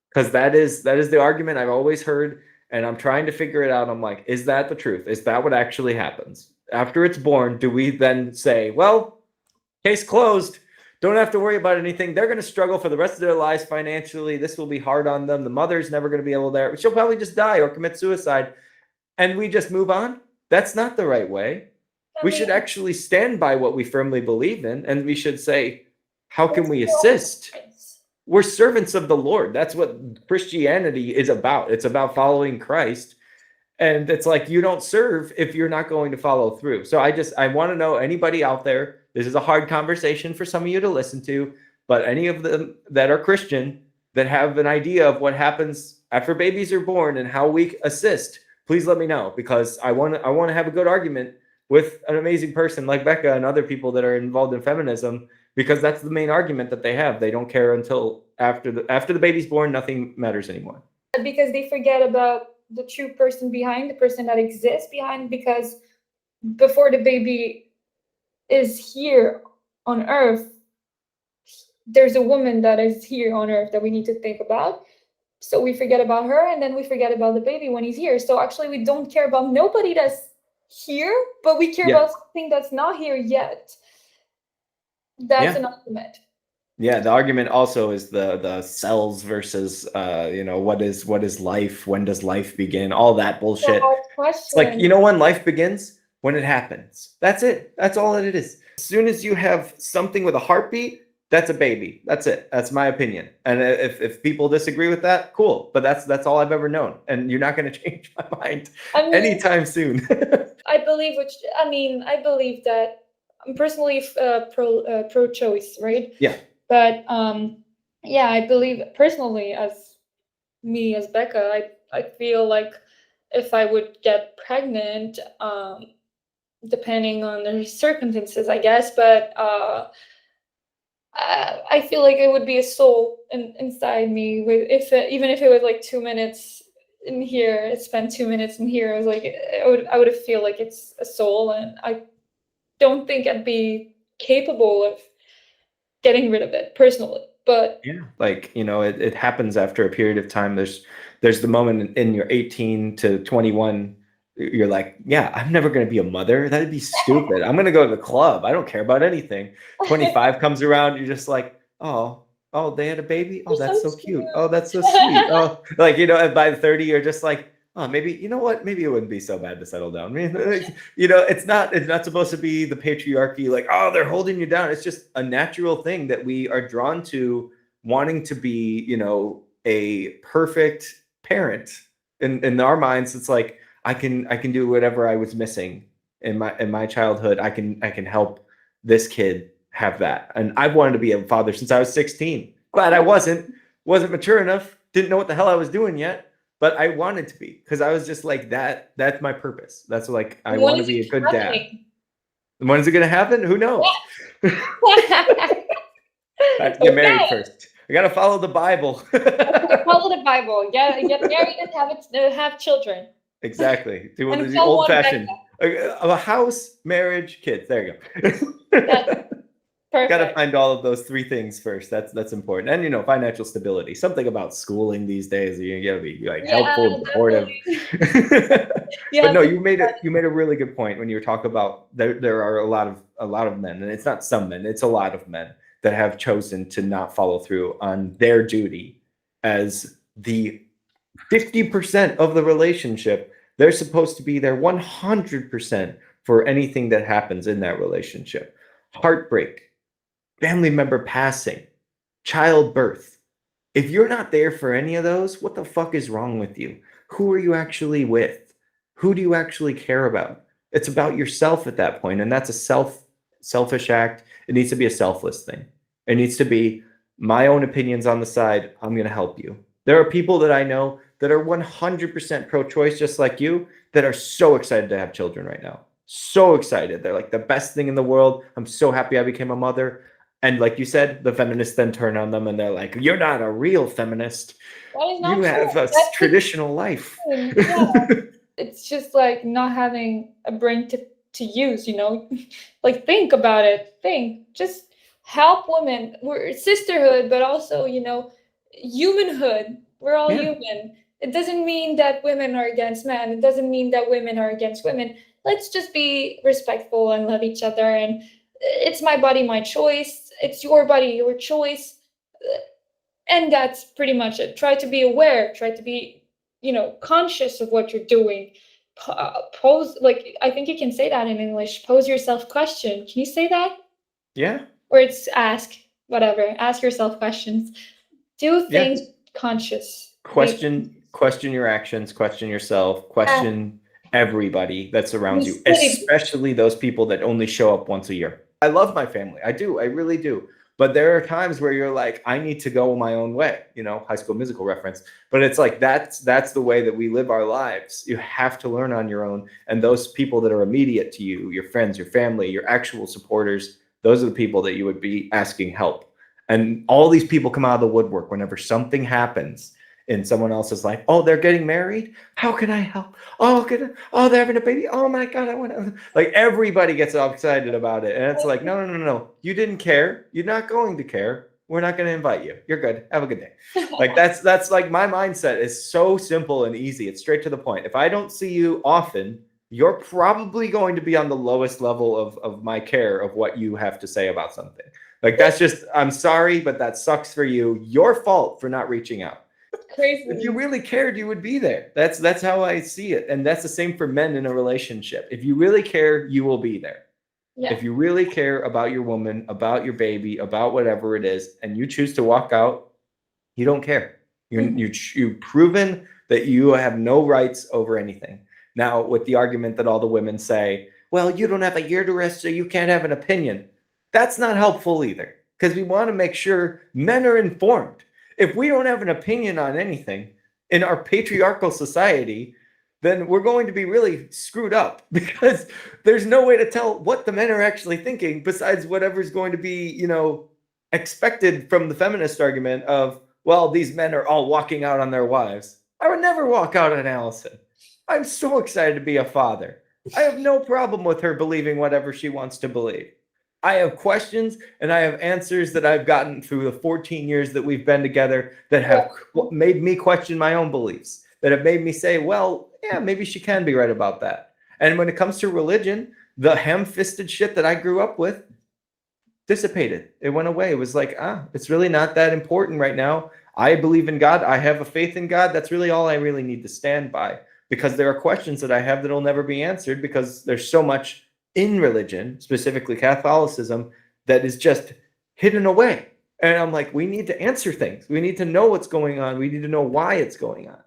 Because that is the argument I've always heard, and I'm trying to figure it out. I'm like, is that the truth? Is that what actually happens? After it's born, do we then say, well, case closed, don't have to worry about anything. They're going to struggle for the rest of their lives financially. This will be hard on them. The mother's never going to be able to, she'll probably just die or commit suicide, and we just move on? That's not the right way. We should actually stand by what we firmly believe in, and we should say, how can we assist? We're servants of the Lord. That's what Christianity is about. It's about following Christ. And it's like, you don't serve if you're not going to follow through. So I want to know, anybody out there, this is a hard conversation for some of you to listen to, but any of them that are Christian that have an idea of what happens after babies are born and how we assist, please let me know, because I want to have a good argument with an amazing person like Becca and other people that are involved in feminism, because that's the main argument that they have. They don't care until after the baby's born, nothing matters anymore. Because they forget about the true person behind, the person that exists behind, because before the baby is here on earth, there's a woman that is here on earth that we need to think about. So we forget about her, and then we forget about the baby when he's here. So actually we don't care about nobody that's here, but we care about something that's not here yet. That's an argument. Yeah, the argument also is the cells versus what is life? When does life begin? All that bullshit. It's like, when life begins? When it happens. That's it. That's all that it is. As soon as you have something with a heartbeat, that's a baby. That's it. That's my opinion. And if people disagree with that, cool. But that's all I've ever known. And you're not going to change my mind anytime soon. I believe that I'm personally pro-choice, right? Yeah. But I believe personally, as Becca, I feel like if I would get pregnant, depending on the circumstances, I guess, but I feel like it would be a soul inside me. Even if it was like 2 minutes in here, spend 2 minutes in here, I was like, I would feel like it's a soul, and I don't think I'd be capable of getting rid of it personally. But yeah, like, it happens after a period of time. There's the moment in your 18 to 21, you're like, yeah, I'm never going to be a mother. That'd be stupid. I'm going to go to the club. I don't care about anything. 25 comes around, you're just like, oh, they had a baby. Oh, you're that's so so cute. Oh, that's so sweet. Oh, like, and by the 30, you're just like, oh, maybe, you know what? Maybe it wouldn't be so bad to settle down. I mean, like, it's not supposed to be the patriarchy, like, oh, they're holding you down. It's just a natural thing that we are drawn to, wanting to be, a perfect parent. In our minds, it's like, I can do whatever I was missing in my childhood. I can help this kid have that. And I've wanted to be a father since I was 16. Glad I wasn't mature enough, didn't know what the hell I was doing yet, but I wanted to be, because I was just like, that's my purpose. That's like, I want to be a good dad. When is it going to happen? Who knows? I have to get married first. I got to follow the Bible. Follow the Bible. Get married and have children. Exactly. Do the old fashioned, a house, marriage, kids. There you go. Got to find all of those three things first. That's important. And financial stability. Something about schooling these days. You got to be like helpful and supportive. But no, you made a really good point when you were talking about there are a lot of men, and it's not some men, it's a lot of men that have chosen to not follow through on their duty as the 50% of the relationship. They're supposed to be there 100% for anything that happens in that relationship. Heartbreak, family member passing, childbirth. If you're not there for any of those, what the fuck is wrong with you? Who are you actually with? Who do you actually care about? It's about yourself at that point, and that's a selfish act. It needs to be a selfless thing. It needs to be my own opinions on the side. I'm going to help you. There are people that I know that are 100% pro-choice, just like you, that are so excited to have children right now. So excited. They're like, the best thing in the world. I'm so happy I became a mother. And like you said, the feminists then turn on them and they're like, you're not a real feminist. You have a traditional life. Yeah. It's just like not having a brain to use, like, think about it. Just help women. We're sisterhood, but also, humanhood. We're all human. It doesn't mean that women are against men. It doesn't mean that women are against women. Let's just be respectful and love each other. And it's my body, my choice. It's your body, your choice. And that's pretty much it. Try to be aware. Try to be, conscious of what you're doing. Pose, like, I think you can say that in English. Pose yourself question. Can you say that? Yeah. Or it's ask, whatever. Ask yourself questions. Do things conscious. Question your actions, question yourself, question everybody that surrounds you, especially those people that only show up once a year. I love my family. I do. I really do. But there are times where you're like, I need to go my own way, High School Musical reference. But it's like, that's the way that we live our lives. You have to learn on your own. And those people that are immediate to you, your friends, your family, your actual supporters, those are the people that you would be asking help. And all these people come out of the woodwork whenever something happens in someone else's life. Oh, they're getting married? How can I help? Oh, they're having a baby. Oh my God, I want to. Like, everybody gets all excited about it. And it's like, no. You didn't care. You're not going to care. We're not going to invite you. You're good. Have a good day. Like, that's like, my mindset is so simple and easy. It's straight to the point. If I don't see you often, you're probably going to be on the lowest level of my care of what you have to say about something. Like, that's just, I'm sorry, but that sucks for you. Your fault for not reaching out. Crazy. If you really cared, you would be there. That's how I see it. And that's the same for men in a relationship. If you really care, you will be there. Yeah. If you really care about your woman, about your baby, about whatever it is, and you choose to walk out, you don't care. You've proven that you have no rights over anything. Now, with the argument that all the women say, well, you don't have a uterus, so you can't have an opinion. That's not helpful either, because we want to make sure men are informed. If we don't have an opinion on anything in our patriarchal society, then we're going to be really screwed up, because there's no way to tell what the men are actually thinking besides whatever's going to be, expected from the feminist argument of, well, these men are all walking out on their wives. I would never walk out on Allison. I'm so excited to be a father. I have no problem with her believing whatever she wants to believe. I have questions and I have answers that I've gotten through the 14 years that we've been together that have made me question my own beliefs, that have made me say, well, yeah, maybe she can be right about that. And when it comes to religion, the ham-fisted shit that I grew up with dissipated. It went away. It was like, it's really not that important right now. I believe in God. I have a faith in God. That's really all I really need to stand by, because there are questions that I have that'll never be answered because there's so much in religion, specifically Catholicism, that is just hidden away. And I'm like, we need to answer things. We need to know what's going on. We need to know why it's going on.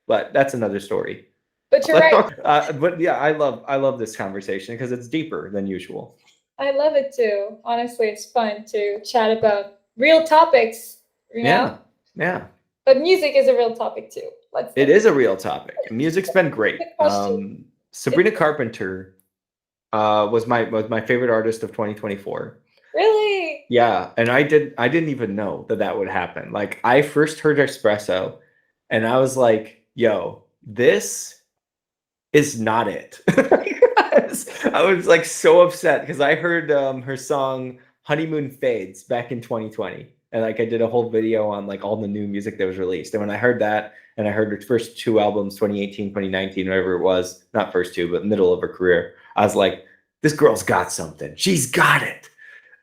But that's another story. But you're right. But yeah, I love this conversation because it's deeper than usual. I love it too. Honestly, it's fun to chat about real topics, you know? Yeah. But music is a real topic too. It is a real topic. Music's been great. Sabrina Carpenter was my favorite artist of 2024. Really? Yeah, and I didn't even know that would happen. Like, I first heard Espresso, and I was like, "Yo, this is not it." I was like so upset because I heard her song "Honeymoon Fades" back in 2020, and like I did a whole video on like all the new music that was released. And when I heard that, and I heard her first two albums, 2018, 2019, whatever it was, not first two, but middle of her career, I was like, this girl's got something. She's got it.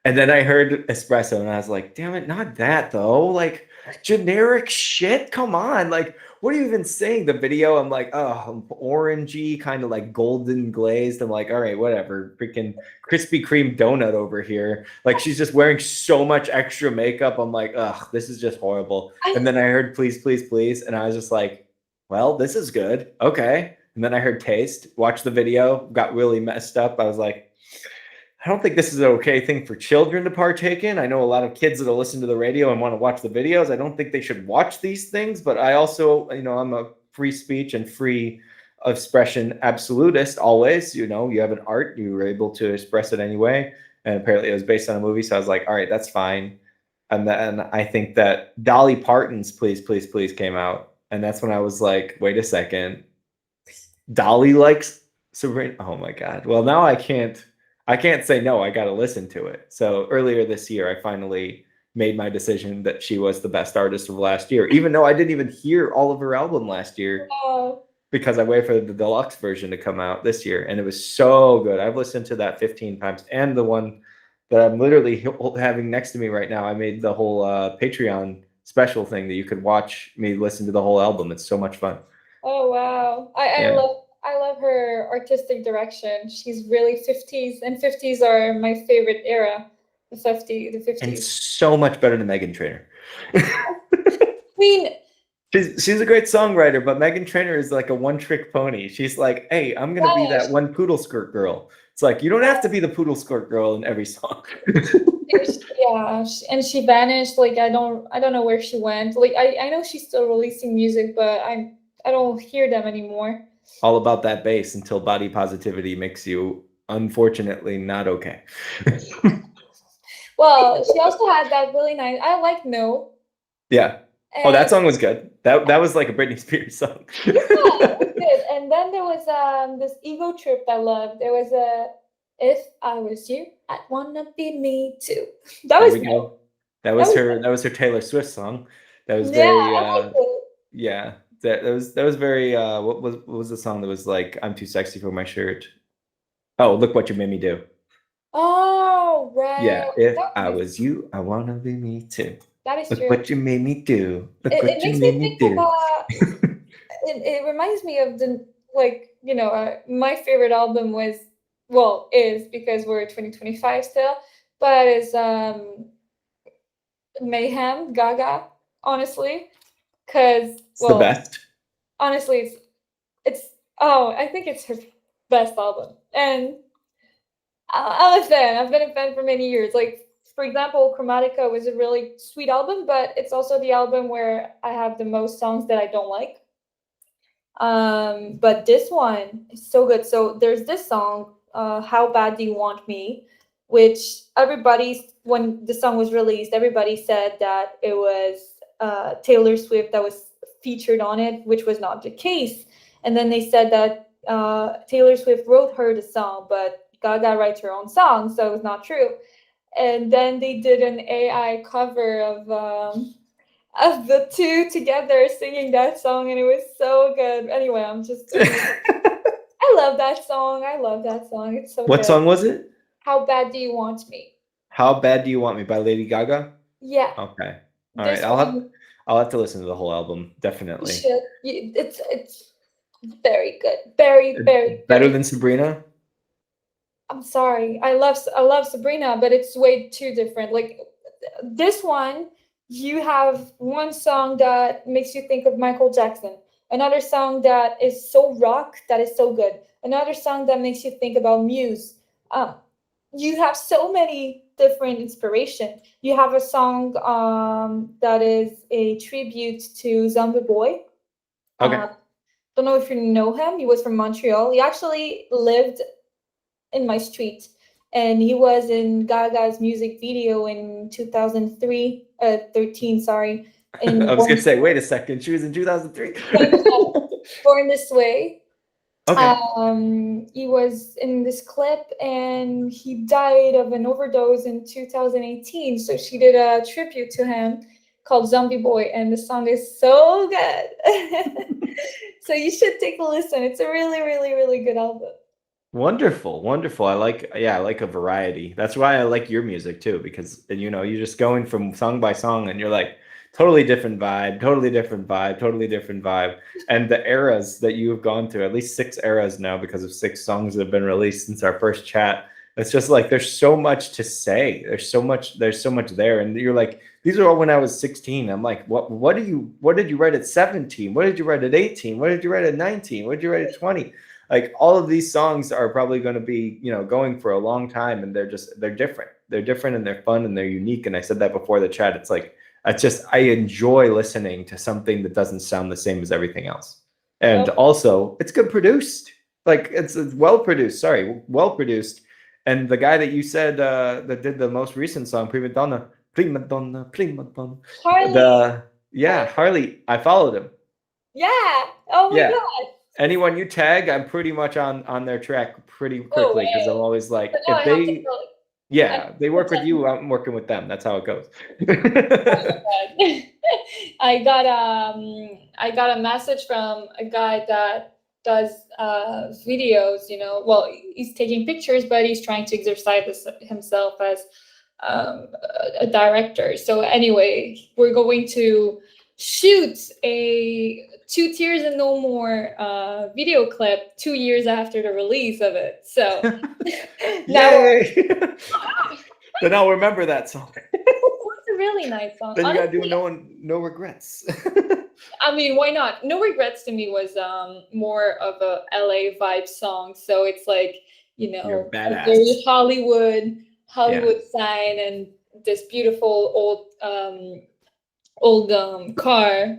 And then I heard Espresso, and I was like, damn it, not that though. Like, generic shit. Come on. Like, what are you even saying? The video, I'm like, oh, orangey, kind of like golden glazed. I'm like, all right, whatever. Freaking Krispy Kreme donut over here. Like, she's just wearing so much extra makeup. I'm like, ugh, this is just horrible. And then I heard Please, Please, Please. And I was just like, well, this is good. Okay. And then I heard Taste, watched the video, got really messed up. I was like, I don't think this is an okay thing for children to partake in. I know a lot of kids that'll listen to the radio and want to watch the videos. I don't think they should watch these things, but I also, I'm a free speech and free expression absolutist always. You have an art, you were able to express it anyway. And apparently it was based on a movie. So I was like, all right, that's fine. And then I think that Dolly Parton's Please, Please, Please came out. And that's when I was like, wait a second. Dolly likes Sabrina. Oh my God. Well, now I can't say no. I got to listen to it. So earlier this year, I finally made my decision that she was the best artist of last year, even though I didn't even hear all of her album last year because I waited for the deluxe version to come out this year. And it was so good. I've listened to that 15 times. And the one that I'm literally having next to me right now, I made the whole Patreon special thing that you could watch me listen to the whole album. It's so much fun. Oh, wow. I love her artistic direction. She's really 50s, and 50s are my favorite era. The 50s. And so much better than Meghan Trainor. I mean, she's a great songwriter, but Meghan Trainor is like a one-trick pony. She's like, hey, I'm gonna be that one poodle skirt girl. It's like, you don't have to be the poodle skirt girl in every song. Yeah, and she vanished. Like, I don't know where she went. Like, I know she's still releasing music, but I don't hear them anymore. All about that bass until body positivity makes you, unfortunately, not okay. Well, she also had that really nice. I like No. Yeah. Oh, that song was good. That was like a Britney Spears song. Yeah, it was good. And then there was this Ego Trip I loved. There was If I Was You, I'd Wanna Be Me Too. That was good. That was her Taylor Swift song. That was very I liked it. Yeah. That was very what was the song that was like, I'm too sexy for my shirt? Oh, Look What You Made Me Do. Oh, right. Yeah. If I was you, I wanna be me too. That is Look true. what you made me do. Look what It you makes made me me think do. of it reminds me of the my favorite album is, because we're 2025 still, but it's Mayhem, Gaga, honestly. Because The best. Honestly, I think it's her best album, and I'm a fan. I've been a fan for many years. Like, for example, Chromatica was a really sweet album, but it's also the album where I have the most songs that I don't like. But this one is so good. So there's this song, How Bad Do You Want Me, which when the song was released, everybody said that it was Taylor Swift that was featured on it, which was not the case. And then they said that Taylor Swift wrote her the song, but Gaga writes her own song, so it was not true. and then they did an AI cover of the two together singing that song, and it was so good. Anyway, I love that song. I love that song. It's so What good. song was it? How Bad Do You Want Me? How Bad Do You Want Me by Lady Gaga? Yeah. Okay. All This right. I'll have to listen to the whole album. Definitely. It's very good. Very, very, Better very. than Sabrina? I'm sorry. I love Sabrina, but it's way too different. Like this one, you have one song that makes you think of Michael Jackson. Another song that is so rock that is so good. Another song that makes you think about Muse. You have so many different inspiration. You have a song that is a tribute to Zombie Boy. Okay. Don't know if you know him. He was from Montreal. He actually lived in my street, and he was in Gaga's music video in 2003, 13, sorry. In I was going to say, wait a second. She was in 2003. Born This Way. Okay. He was in this clip and he died of an overdose in 2018. So she did a tribute to him called Zombie Boy, and the song is so good. So you should take a listen. It's a really, really, really good album. Wonderful, wonderful. I like a variety. That's why I like your music too, because you're just going from song by song and you're like totally different vibe, totally different vibe, totally different vibe. And the eras that you have gone through, at least 6 eras now because of 6 songs that have been released since our first chat. It's just like there's so much to say. There's so much there. And you're like, these are all when I was 16. I'm like, what did you write at 17? What did you write at 18? What did you write at 19? What did you write at 20? Like all of these songs are probably going to be, going for a long time, and they're different. They're different and they're fun and they're unique. And I said that before the chat. It's like, I enjoy listening to something that doesn't sound the same as everything else. And also it's good produced. Like it's well produced. Well produced. And the guy that you said that did the most recent song, Prima Donna. Harley. Harley. I followed him. Yeah. Oh my God. Anyone you tag, I'm pretty much on their track pretty quickly because I'm always like, if they work with you, I'm working with them. That's how it goes. I got a message from a guy that does videos. Well, he's taking pictures, but he's trying to exercise himself as a director. So anyway, we're going to shoot a 2 Tears and No More video clip 2 years after the release of it. So then I'll remember that song. It's a really nice song. Then you gotta do No Regrets. I mean, why not? No Regrets to me was more of a LA vibe song. So it's like, You're a badass. very Hollywood sign and this beautiful old car,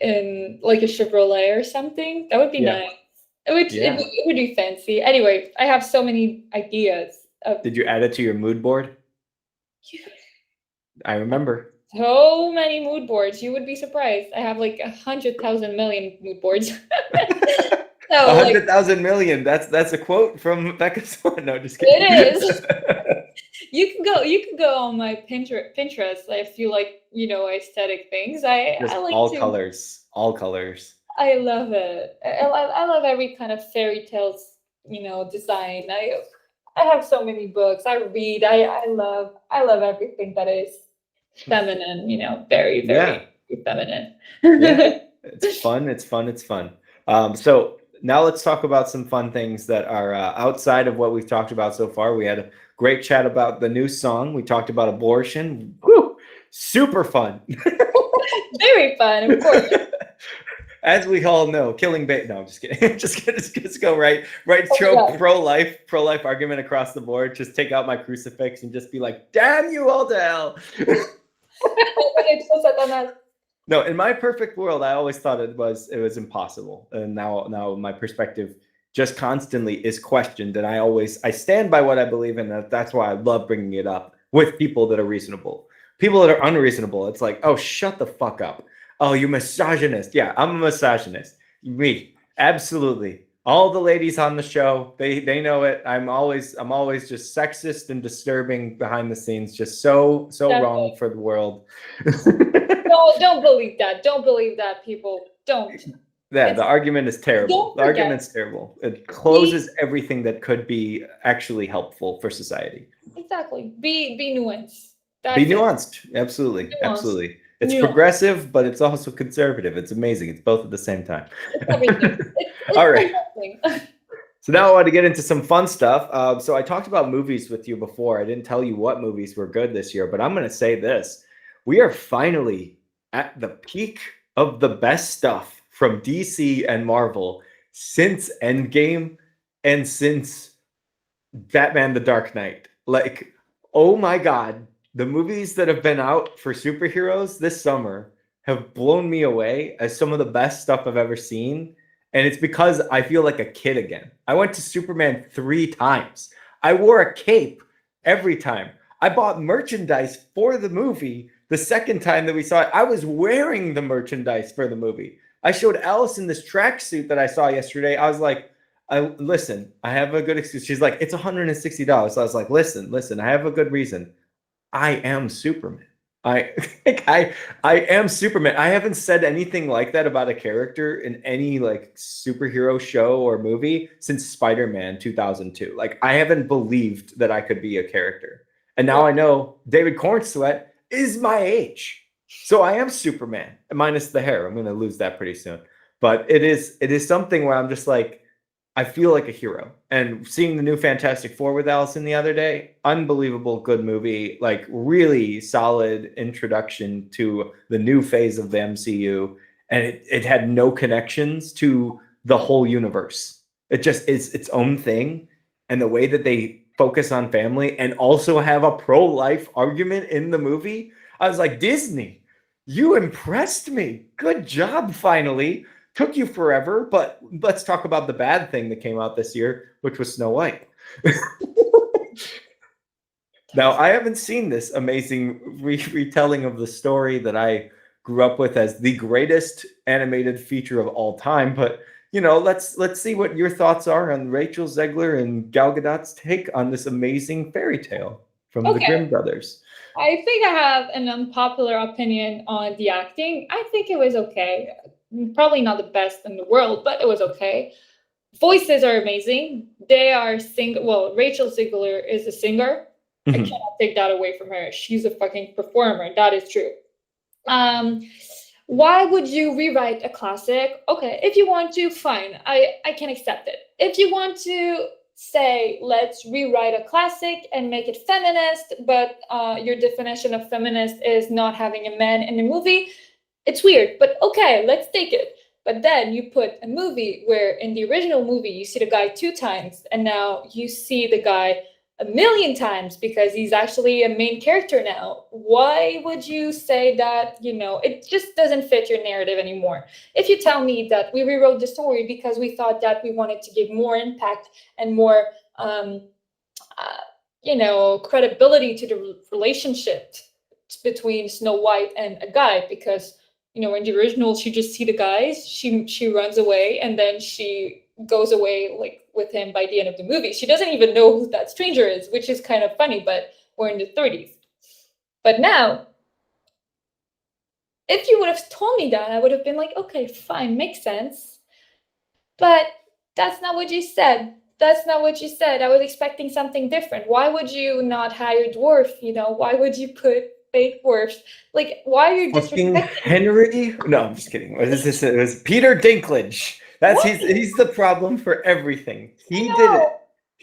in like a Chevrolet or something. That would be nice. It would be fancy. Anyway, I have so many ideas. Did you add it to your mood board? I remember. So many mood boards. You would be surprised. I have like 100,000 million mood boards. 100,000 million. That's a quote from Becca Swan. No, just kidding. It is. You can go on my Pinterest if you like, aesthetic things. I like all colors. I love it. I love every kind of fairy tales, design. I have so many books. I read. I love everything that is feminine. Very, very feminine. It's fun. So now let's talk about some fun things that are outside of what we've talked about so far. We had a great chat about the new song. We talked about abortion. Woo! Super fun. Very fun, of course. As we all know, killing bait. No, I'm just kidding. just go right. Pro-life argument across the board. Just take out my crucifix and just be like, damn you all to hell. No, in my perfect world, I always thought it was impossible. And now my perspective just constantly is questioned. And I stand by what I believe in. That's why I love bringing it up with people that are reasonable. People that are unreasonable, it's like, oh, shut the fuck up. Oh, you're misogynist. Yeah, I'm a misogynist. Me, absolutely. All the ladies on the show, they know it. I'm always just sexist and disturbing behind the scenes, just so wrong for the world. Don't believe that. Don't believe that, people. Don't. Yeah, the argument is terrible. The argument's terrible. It closes everything that could be actually helpful for society. Exactly. Be nuanced. Be nuanced. Absolutely. Absolutely. It's progressive, but it's also conservative. It's amazing. It's both at the same time. It's everything. It's all right. So now I want to get into some fun stuff. So I talked about movies with you before. I didn't tell you what movies were good this year, but I'm going to say this. We are finally at the peak of the best stuff from DC and Marvel since Endgame and since Batman the Dark Knight. Like, oh my God, the movies that have been out for superheroes this summer have blown me away as some of the best stuff I've ever seen. And it's because I feel like a kid again. I went to Superman 3 times. I wore a cape every time. I bought merchandise for the movie the second time that we saw it. I was wearing the merchandise for the movie. I showed Allison this tracksuit that I saw yesterday. I was like, listen, I have a good excuse. She's like, it's $160. So I was like, listen, I have a good reason. I am Superman. I am Superman. I haven't said anything like that about a character in any like superhero show or movie since Spider-Man 2002. Like, I haven't believed that I could be a character. And now I know David Cornsweet is my age. So I am Superman, minus the hair. I'm going to lose that pretty soon. But it is something where I'm just like, I feel like a hero. And seeing the new Fantastic Four with Allison the other day, unbelievable good movie, like really solid introduction to the new phase of the MCU. And it had no connections to the whole universe. It just is its own thing. And the way that they focus on family and also have a pro-life argument in the movie, I was like, Disney, you impressed me. Good job, finally. Took you forever, but let's talk about the bad thing that came out this year, which was Snow White. Now, I haven't seen this amazing retelling of the story that I grew up with as the greatest animated feature of all time, but you know, let's see what your thoughts are on Rachel Zegler and Gal Gadot's take on this amazing fairy tale from the Grimm brothers. I think I have an unpopular opinion on the acting. I think it was okay. Probably not the best in the world, but it was okay. Voices are amazing. They are well, Rachel Zegler is a singer. I cannot take that away from her. She's a fucking performer. That is true. Why would you rewrite a classic? Okay, if you want to, fine. I can accept it. If you want to say, let's rewrite a classic and make it feminist, but your definition of feminist is not having a man in the movie, it's weird, but okay, let's take it. But then you put a movie where in the original movie, you see the guy 2 times, and now you see the guy 1,000,000 times because he's actually a main character now. Why would you say that, you know, it just doesn't fit your narrative anymore? If you tell me that we rewrote the story because we thought that we wanted to give more impact and more, credibility to the relationship between Snow White and a guy, because you know, in the original, she just see the guys, she runs away, and then she goes away like with him by the end of the movie. She doesn't even know who that stranger is, which is kind of funny, but we're in the 30s. But now, if you would have told me that, I would have been like, okay, fine, makes sense. But that's not what you said. That's not what you said. I was expecting something different. Why would you not hire dwarf? You know, why would you put fake dwarfs? Like, why are you disrespecting Henry? No, I'm just kidding. What is this? It was Peter Dinklage. That's he's the problem for everything. He did it.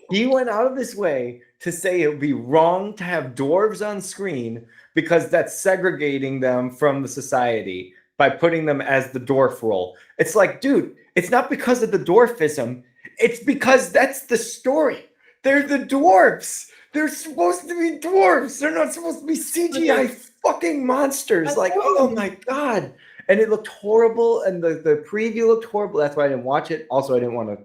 He went out of his way to say it would be wrong to have dwarves on screen because that's segregating them from the society by putting them as the dwarf role. It's like, dude, it's not because of the dwarfism. It's because that's the story. They're the dwarves. They're supposed to be dwarves. They're not supposed to be CGI fucking monsters. Like, oh my God. And it looked horrible. And the preview looked horrible. That's why I didn't watch it. Also, I didn't want to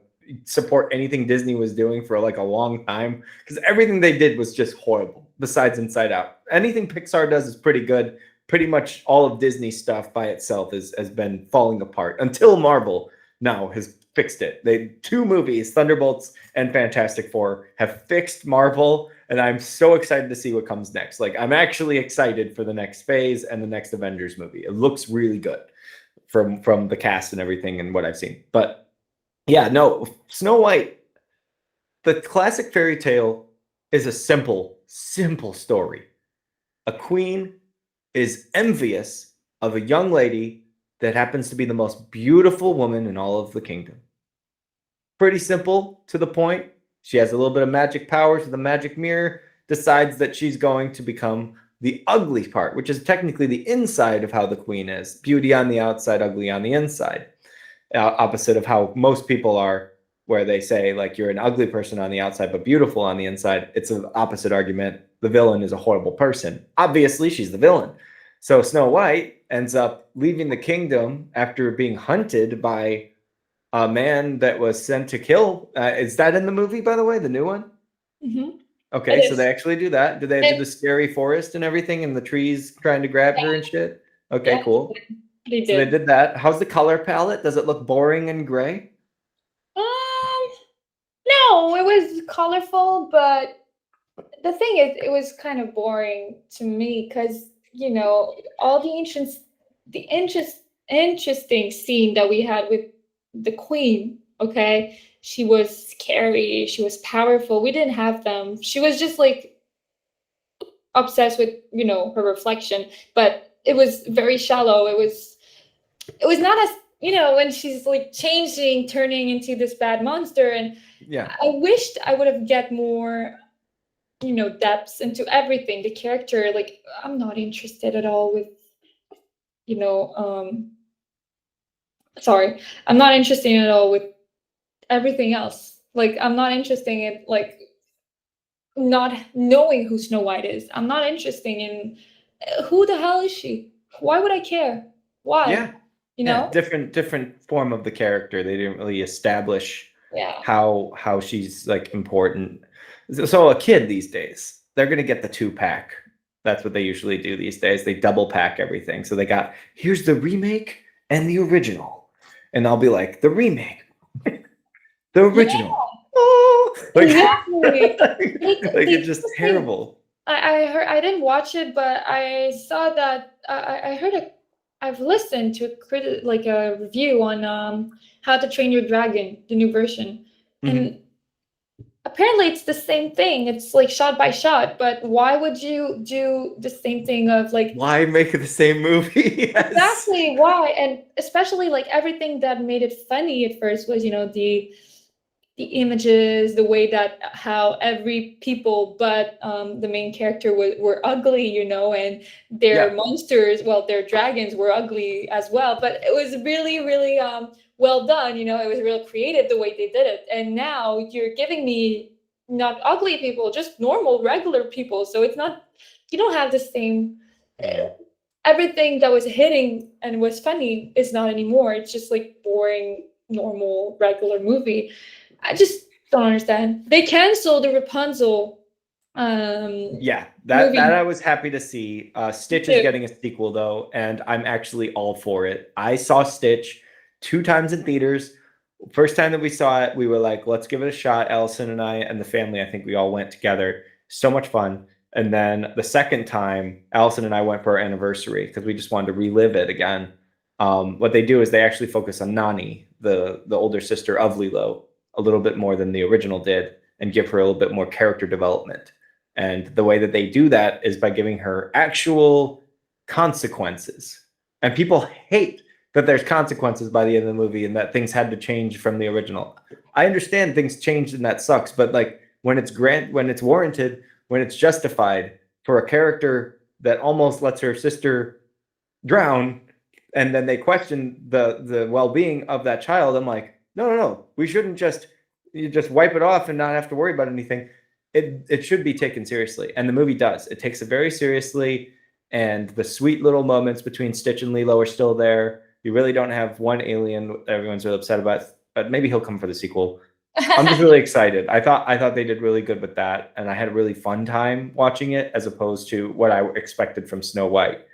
support anything Disney was doing for like a long time because everything they did was just horrible besides Inside Out. Anything Pixar does is pretty good. Pretty much all of Disney stuff by itself has been falling apart until Marvel now has fixed it. 2 movies, Thunderbolts and Fantastic Four, have fixed Marvel, and I'm so excited to see what comes next. Like, I'm actually excited for the next phase and the next Avengers movie. It looks really good from the cast and everything and what I've seen. But yeah, no, Snow White, the classic fairy tale, is a simple story. A queen is envious of a young lady that happens to be the most beautiful woman in all of the kingdom. Pretty simple, to the point. She has a little bit of magic powers with a magic mirror, decides that she's going to become the ugly part, which is technically the inside of how the queen is. Beauty on the outside, ugly on the inside. Opposite of how most people are, where they say, like, you're an ugly person on the outside but beautiful on the inside. It's an opposite argument. The villain is a horrible person. Obviously, she's the villain. So Snow White ends up leaving the kingdom after being hunted by a man that was sent to kill. Is that in the movie, by the way, the new one? Mm-hmm. Okay, so they actually do that. Do they do the scary forest and everything and the trees trying to grab her and shit? Okay, cool. They did. So they did that. How's the color palette? Does it look boring and gray? No, it was colorful, but the thing is, it was kind of boring to me because, you know, all the interesting scene that we had with the queen, okay? She was scary, she was powerful. We didn't have them. She was just like obsessed with, you know, her reflection, but it was very shallow. It was not as, you know, when she's like changing, turning into this bad monster. And yeah, I wished I would have get more, you know, depths into everything, the character. Like, I'm not interested at all with, you know, sorry, I'm not interested at all with everything else. Like, I'm not interested in, like, not knowing who Snow White is. I'm not interested in who the hell is she? Why would I care? Why? Yeah. You know? Different form of the character. They didn't really establish how she's like important. So a kid these days, they're gonna get the 2-pack. That's what they usually do these days. They double pack everything. So they got, here's the remake and the original. And I'll be like, the remake, the original. Yeah. Oh, like, Exactly. like it's just terrible. I heard, I didn't watch it, but I saw that I heard I've listened to a review on How to Train Your Dragon, the new version, and apparently it's the same thing. It's like shot by shot, but why would you do the same thing of like, why make it the same movie? Yes. Exactly, why? And especially like everything that made it funny at first was, you know, the images, the way that how every people but the main character were ugly, you know, and their monsters, well, their dragons were ugly as well. But it was really, really well done, you know. It was real creative the way they did it. And now you're giving me not ugly people, just normal, regular people. So it's not, you don't have the same. Everything that was hitting and was funny is not anymore. It's just like boring, normal, regular movie. I just don't understand. They canceled the Rapunzel. That movie. I was happy to see. Stitch is getting a sequel though, and I'm actually all for it. I saw Stitch 2 times in theaters. First time that we saw it, we were like, let's give it a shot. Allison and I and the family, I think we all went together. So much fun. And then the second time, Allison and I went for our anniversary because we just wanted to relive it again. What they do is they actually focus on Nani, the older sister of Lilo, a little bit more than the original did, and give her a little bit more character development. And the way that they do that is by giving her actual consequences. And people hate that there's consequences by the end of the movie and that things had to change from the original. I understand things changed and that sucks, but like when it's warranted, when it's justified for a character that almost lets her sister drown, and then they question the well-being of that child, I'm like, no, we shouldn't just wipe it off and not have to worry about anything. It should be taken seriously, and the movie does. It takes it very seriously, and the sweet little moments between Stitch and Lilo are still there. You really don't have one alien everyone's really upset about, but maybe he'll come for the sequel. I'm just really excited. I thought they did really good with that, and I had a really fun time watching it as opposed to what I expected from Snow White.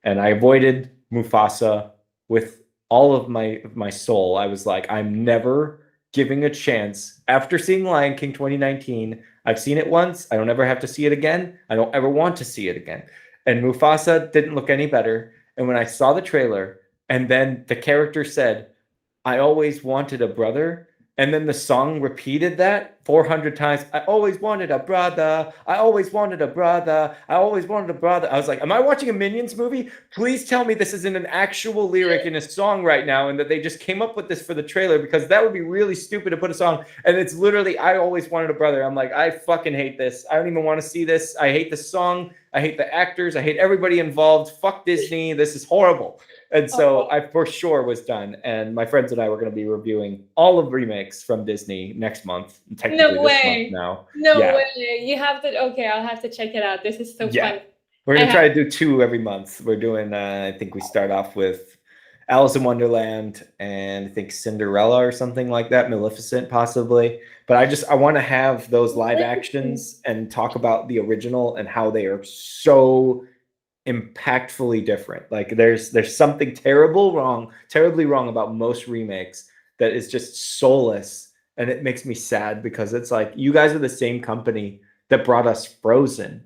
And I avoided Mufasa with all of my soul, I was like, I'm never giving a chance. After seeing Lion King 2019, I've seen it once. I don't ever have to see it again. I don't ever want to see it again. And Mufasa didn't look any better. And when I saw the trailer, and then the character said, I always wanted a brother. And then the song repeated that 400 times. I always wanted a brother. I always wanted a brother. I always wanted a brother. I was like, am I watching a Minions movie? Please tell me this isn't an actual lyric in a song right now and that they just came up with this for the trailer, because that would be really stupid to put a song. And it's literally, I always wanted a brother. I'm like, I fucking hate this. I don't even want to see this. I hate the song. I hate the actors. I hate everybody involved. Fuck Disney. This is horrible. And so I for sure was done. And my friends and I were going to be reviewing all of remakes from Disney next month. Technically No this way. month now. No Yeah. way. You have to. Okay, I'll have to check it out. This is so Yeah. fun. We're going to try to do 2 every month. We're doing, I think we start off with Alice in Wonderland and I think Cinderella or something like that. Maleficent possibly. But I want to have those live actions and talk about the original and how they are so impactfully different. Like there's something terribly wrong about most remakes that is just soulless, and it makes me sad because it's like, you guys are the same company that brought us Frozen,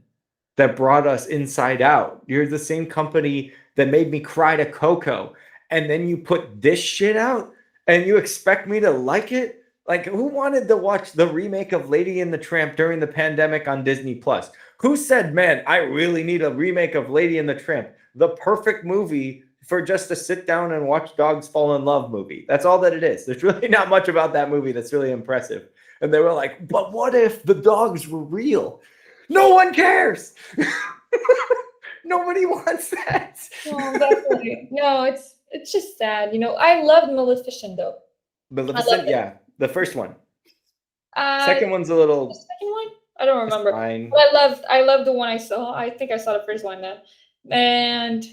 that brought us Inside Out. You're the same company that made me cry to Coco, and then you put this shit out and you expect me to like it? Like, who wanted to watch the remake of Lady and the Tramp during the pandemic on Disney Plus? Who said, man, I really need a remake of Lady and the Tramp? The perfect movie for just to sit down and watch dogs fall in love movie. That's all that it is. There's really not much about that movie that's really impressive. And they were like, but what if the dogs were real? No one cares. Nobody wants that. No, definitely. No, it's just sad. You know, I loved Maleficent though. Maleficent, yeah. The first one. Uh, Second one's a the little second one? I don't remember. fine. But I loved the one I saw. I think I saw the first one then. And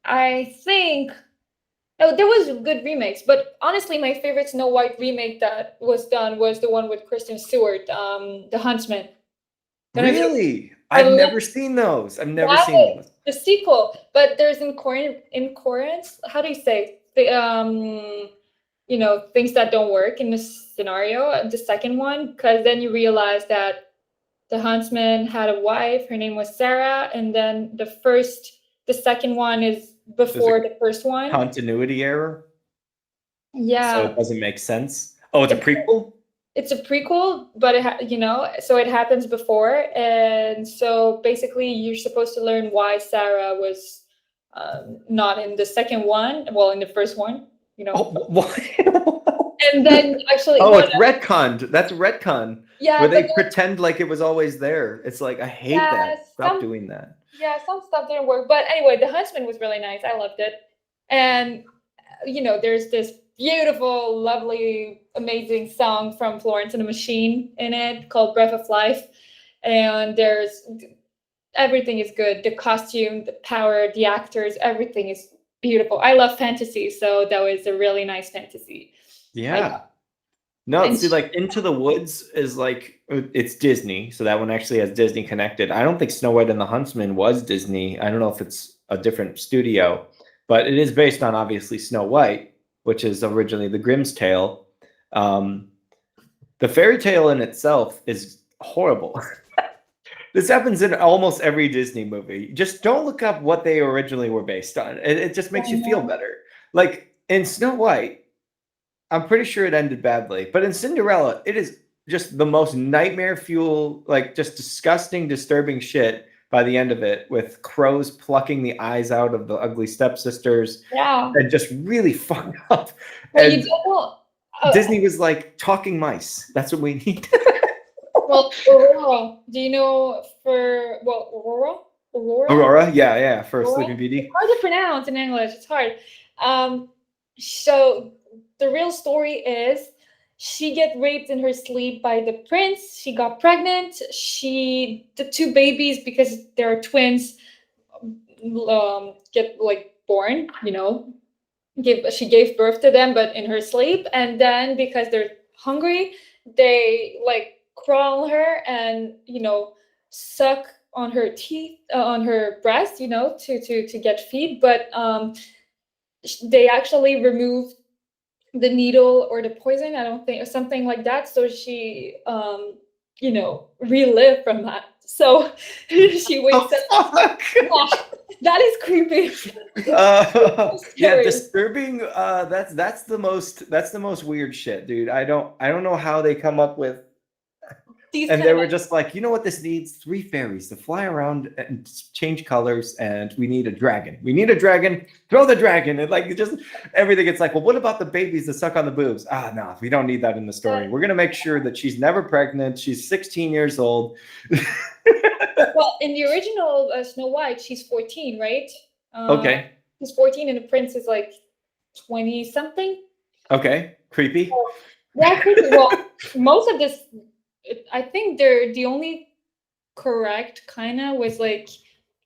I think there was good remakes, but honestly, my favorite Snow White remake that was done was the one with Kristen Stewart, The Huntsman. Don't know if you- Really? I I've love never seen those. I've never that seen those. the sequel, but there's incoherence. How do you say? You know, things that don't work in this scenario. The second one, because then you realize that the huntsman had a wife. Her name was Sarah, and then the second one is before the first one. Continuity error? So Yeah, it doesn't make sense? Oh, it's a prequel? it's a prequel, but so it happens before, and so basically you're supposed to learn why Sarah was not in the second one. Well, in the first one, you know. Oh, what? And then actually, Oh, it's retconned. That's retcon. yeah, Where they but pretend like it was always there. It's like, I hate that. Stop doing that. yeah, some stuff didn't work. But anyway, The Huntsman was really nice. I loved it. And there's this beautiful, lovely, amazing song from Florence and the Machine in it called Breath of Life. And everything is good. The costume, the power, the actors, everything is beautiful. I love fantasy, so that was a really nice fantasy. Yeah. No, see, like Into the Woods is like, it's Disney, so that one actually has Disney connected. I don't think Snow White and the Huntsman was Disney. I don't know if it's a different studio, but it is based on obviously Snow White, which is originally the Grimm's tale. The fairy tale in itself is horrible. This happens in almost every Disney movie. Just don't look up what they originally were based on. It just makes you feel better. Like in Snow White, I'm pretty sure it ended badly. But in Cinderella, it is just the most nightmare fuel, like just disgusting, disturbing shit by the end of it, with crows plucking the eyes out of the ugly stepsisters. Yeah. And just really fucked up. Well, and Disney was like, talking mice. That's what we need. Well, Aurora. Do you know Aurora? Aurora? Yeah, for Sleeping Beauty. It's hard to pronounce in English. It's hard. So the real story is she get raped in her sleep by the prince. She got pregnant. The 2 babies, because they're twins, get like born. She gave birth to them, but in her sleep. And then because they're hungry, they like crawl her and suck on her teeth, on her breast, to get feed. But they actually removed the needle or the poison, I don't think, or something like that, so she relived from that. So she wakes up. Oh, fuck. Yeah, that is creepy. Yeah, Scary. disturbing. That's the most weird shit, dude. I don't know how they come up with. These And kind they of were just like, you know what this needs? 3 fairies to fly around and change colors, and we need a dragon. We need a dragon. Throw the dragon. And like just everything. It's like, well, what about the babies that suck on the boobs? Ah, no, we don't need that in the story. We're gonna make sure that she's never pregnant. She's 16 years old. well, in the original Snow White, she's 14, right? Okay. She's 14, and the prince is like 20 something. Okay. Creepy. Yeah, creepy. Well, most of this, I think they're the only correct kind of was like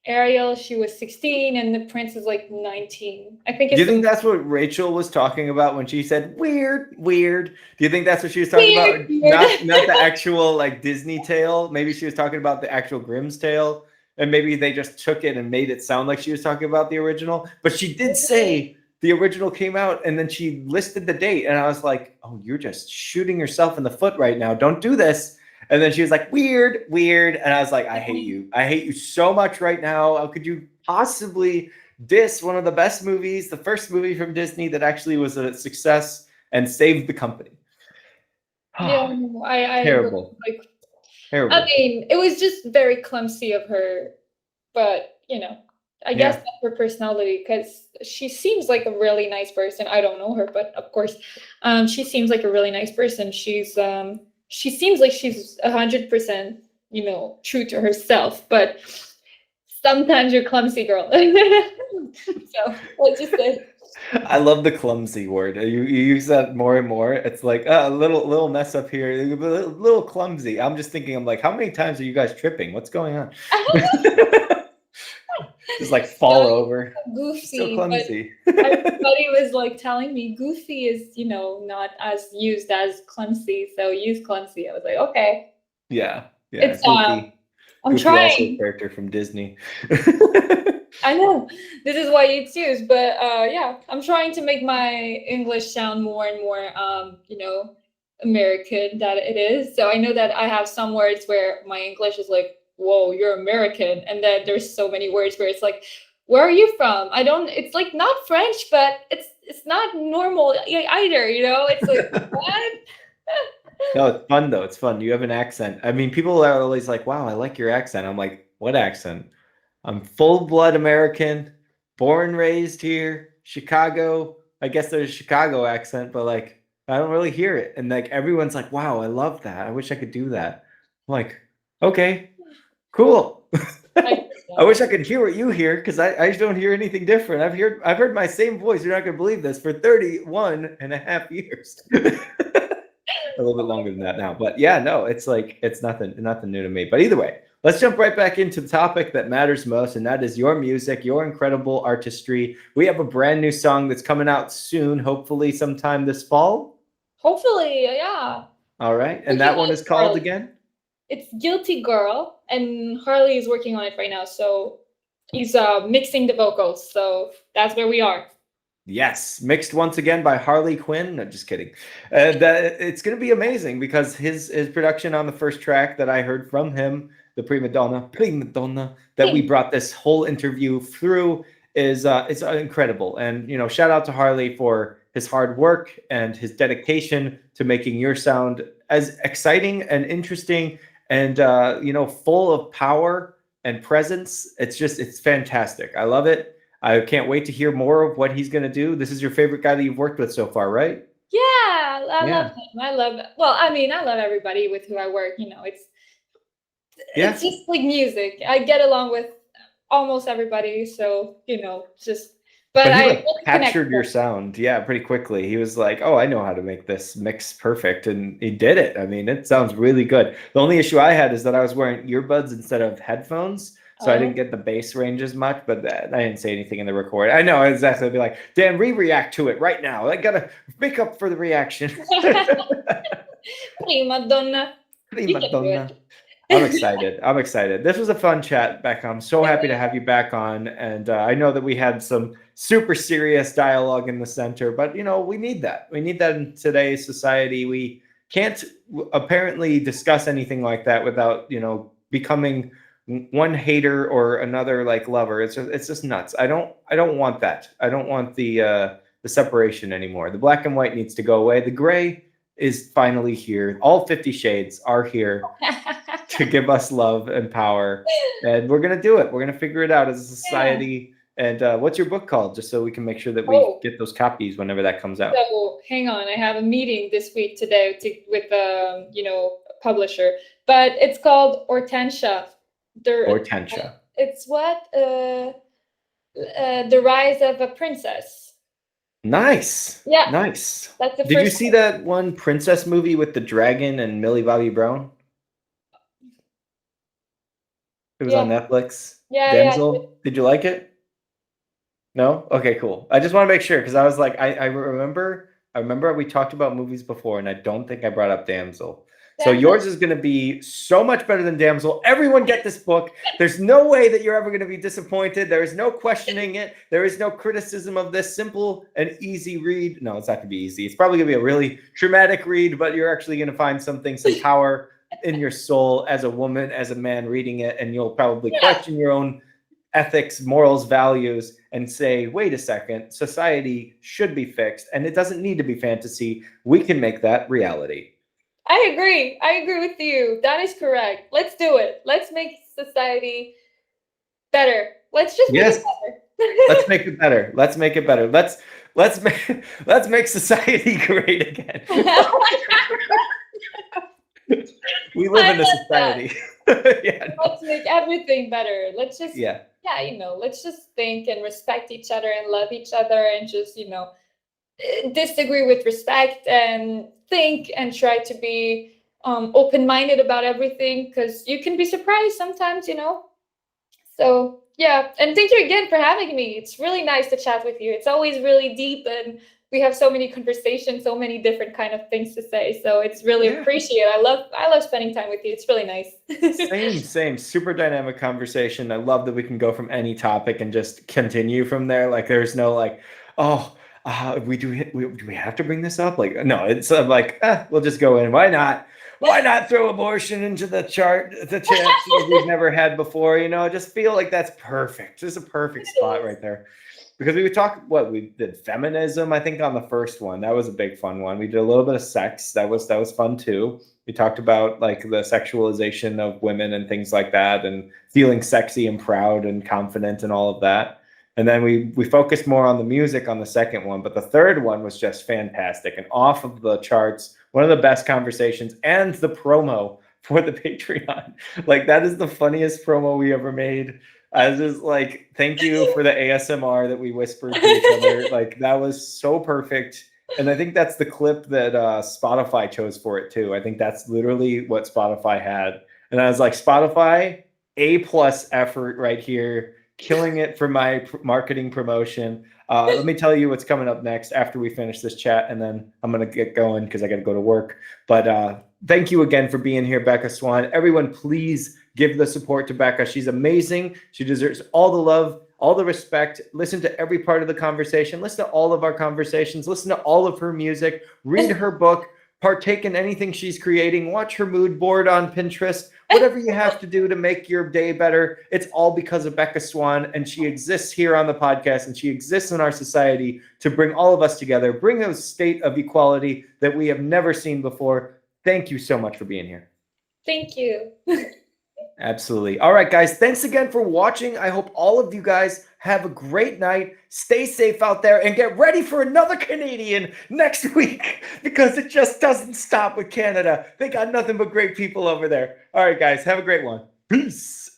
Ariel. She was 16, and the prince is like 19. I think Do it's you think that's what Rachel was talking about when she said weird, weird? Do you think that's what she was talking about? Weird. Not the actual like Disney tale. Maybe she was talking about the actual Grimm's tale, and maybe they just took it and made it sound like she was talking about the original. But she did say the original came out, and then she listed the date, and I was like, "Oh, you're just shooting yourself in the foot right now. Don't do this." And then she was like, "Weird, weird," and I was like, "I hate you. I hate you so much right now. How could you possibly diss one of the best movies, the first movie from Disney that actually was a success and saved the company?" Yeah, I Terrible. like. Terrible. I mean, it was just very clumsy of her, but I guess Yeah. that's her personality because she seems like a really nice person. I don't know her, but of course, she seems like a really nice person. She seems like she's 100%, true to herself, but sometimes you're clumsy, girl. So let's just say. I love the clumsy word. You use that more and more. It's like a little mess up here, a little clumsy. I'm just thinking, I'm like, how many times are you guys tripping? What's going on? Just like fall over. Goofy, So clumsy. but everybody was like telling me goofy is not as used as clumsy, so use clumsy. I was like, okay. Yeah. It's Goofy. I'm Goofy also a trying. character from Disney. I know this is why it's used, but yeah, I'm trying to make my English sound more and more American that it is. So I know that I have some words where my English is like, whoa, you're American, and then there's so many words where it's like, where are you from? It's like not French, but it's not normal either, it's like what? No, it's fun though. It's fun. You have an accent. I mean, people are always like, wow, I like your accent. I'm like, what accent? I'm full blood American, born, raised here, Chicago. I guess there's a Chicago accent, but like, I don't really hear it. And like, everyone's like, wow, I love that. I wish I could do that. I'm like, okay, cool. I wish I could hear what you hear because I don't hear anything different. I've heard my same voice. You're not gonna believe this for 31 and a half years. A little bit longer than that now, but yeah, no, it's like it's nothing new to me. But either way, let's jump right back into the topic that matters most, and that is your music, your incredible artistry. We have a brand new song that's coming out soon, hopefully sometime this fall. Hopefully, yeah. All right, and that one is called again? It's Guilty Girl, and Harley is working on it right now, so he's mixing the vocals, so that's where we are. Yes, mixed once again by Harley Quinn. No, just kidding. It's going to be amazing because his production on the first track that I heard from him, the prima donna, that we brought this whole interview through is it's incredible. And shout out to Harley for his hard work and his dedication to making your sound as exciting and interesting and full of power and presence. It's fantastic. I love it. I can't wait to hear more of what he's going to do. This is your favorite guy that you've worked with so far, right? Yeah, I love him. I love everybody with who I work. It's just like music. I get along with almost everybody. So, but he captured your sound. Yeah, pretty quickly. He was like, oh, I know how to make this mix perfect. And he did it. I mean, it sounds really good. The only issue I had is that I was wearing earbuds instead of headphones. So I didn't get the bass range as much, but I didn't say anything in the record. I know exactly. I'd be like, Dan, react to it right now. I gotta make up for the reaction. Prima donna. Prima donna. I'm excited. I'm excited. This was a fun chat, Becca. I'm so happy to have you back on. And I know that we had some super serious dialogue in the center, but we need that. We need that in today's society. We can't apparently discuss anything like that without, becoming one hater or another like lover. It's just nuts. I don't want that. I don't want the separation anymore. The black and white needs to go away. The gray is finally here. All 50 shades are here to give us love and power. And we're going to do it. We're going to figure it out as a society. Yeah. And what's your book called? Just so we can make sure that we get those copies whenever that comes out. So hang on. I have a meeting this week today with a publisher, but it's called Hortensia. Hortensia. It's what? The Rise of a Princess. Nice. Yeah. Nice. That's the Did you see that one princess movie with the dragon and Millie Bobby Brown? It was on Netflix. Yeah. Damsel. Yeah. Did you like it? No? Okay, cool. I just want to make sure because I was like, I remember we talked about movies before, and I don't think I brought up Damsel. So yours is going to be so much better than Damsel. Everyone get this book. There's no way that you're ever going to be disappointed. There is no questioning it. There is no criticism of this. Simple and easy read. No, it's not going to be easy. It's probably going to be a really traumatic read, but you're actually going to find some power in your soul as a woman, as a man reading it, and you'll probably question your own ethics, morals, values, and say, wait a second, society should be fixed, and it doesn't need to be fantasy. We can make that reality. I agree with you. That is correct. Let's do it. Let's make society better. Let's just make it better. Let's make it better. Let's make it better. Let's make society great again. We live in a society. Let's make everything better. Let's just let's just think and respect each other and love each other and just disagree with respect and think and try to be open-minded about everything, because you can be surprised sometimes. So and thank you again for having me. It's really nice to chat with you. It's always really deep, and we have so many conversations, so many different kind of things to say. So it's really appreciated. I love spending time with you. It's really nice. Same. Super dynamic conversation. I love that we can go from any topic and just continue from there. Like there's no do we have to bring this up? Like, no, it's we'll just go in. Why not? Why not throw abortion into the chat we've never had before? I just feel like that's perfect. Just a perfect spot right there. Because we would talk, we did feminism, I think, on the first one. That was a big fun one. We did a little bit of sex. That was fun too. We talked about the sexualization of women and things like that, and feeling sexy and proud and confident and all of that. And then we focused more on the music on the second one, but the third one was just fantastic and off of the charts. One of the best conversations, and the promo for the Patreon. That is the funniest promo we ever made. I was just thank you for the ASMR that we whispered to each other. That was so perfect. And I think that's the clip that Spotify chose for it too. I think that's literally what Spotify had. And I was like, Spotify, A+ effort right here. Killing it for my marketing promotion. Let me tell you what's coming up next after we finish this chat, and then I'm going to get going because I got to go to work. But thank you again for being here, Becca Swan. Everyone, please give the support to Becca. She's amazing. She deserves all the love, all the respect. Listen to every part of the conversation. Listen to all of our conversations. Listen to all of her music. Read her book. Partake in anything she's creating. Watch her mood board on Pinterest. Whatever you have to do to make your day better, it's all because of Becca Swan, and she exists here on the podcast, and she exists in our society to bring all of us together, bring a state of equality that we have never seen before. Thank you so much for being here. Thank you. Absolutely. All right, guys. Thanks again for watching. I hope all of you guys have a great night. Stay safe out there and get ready for another Canadian next week, because it just doesn't stop with Canada. They got nothing but great people over there. All right, guys. Have a great one. Peace.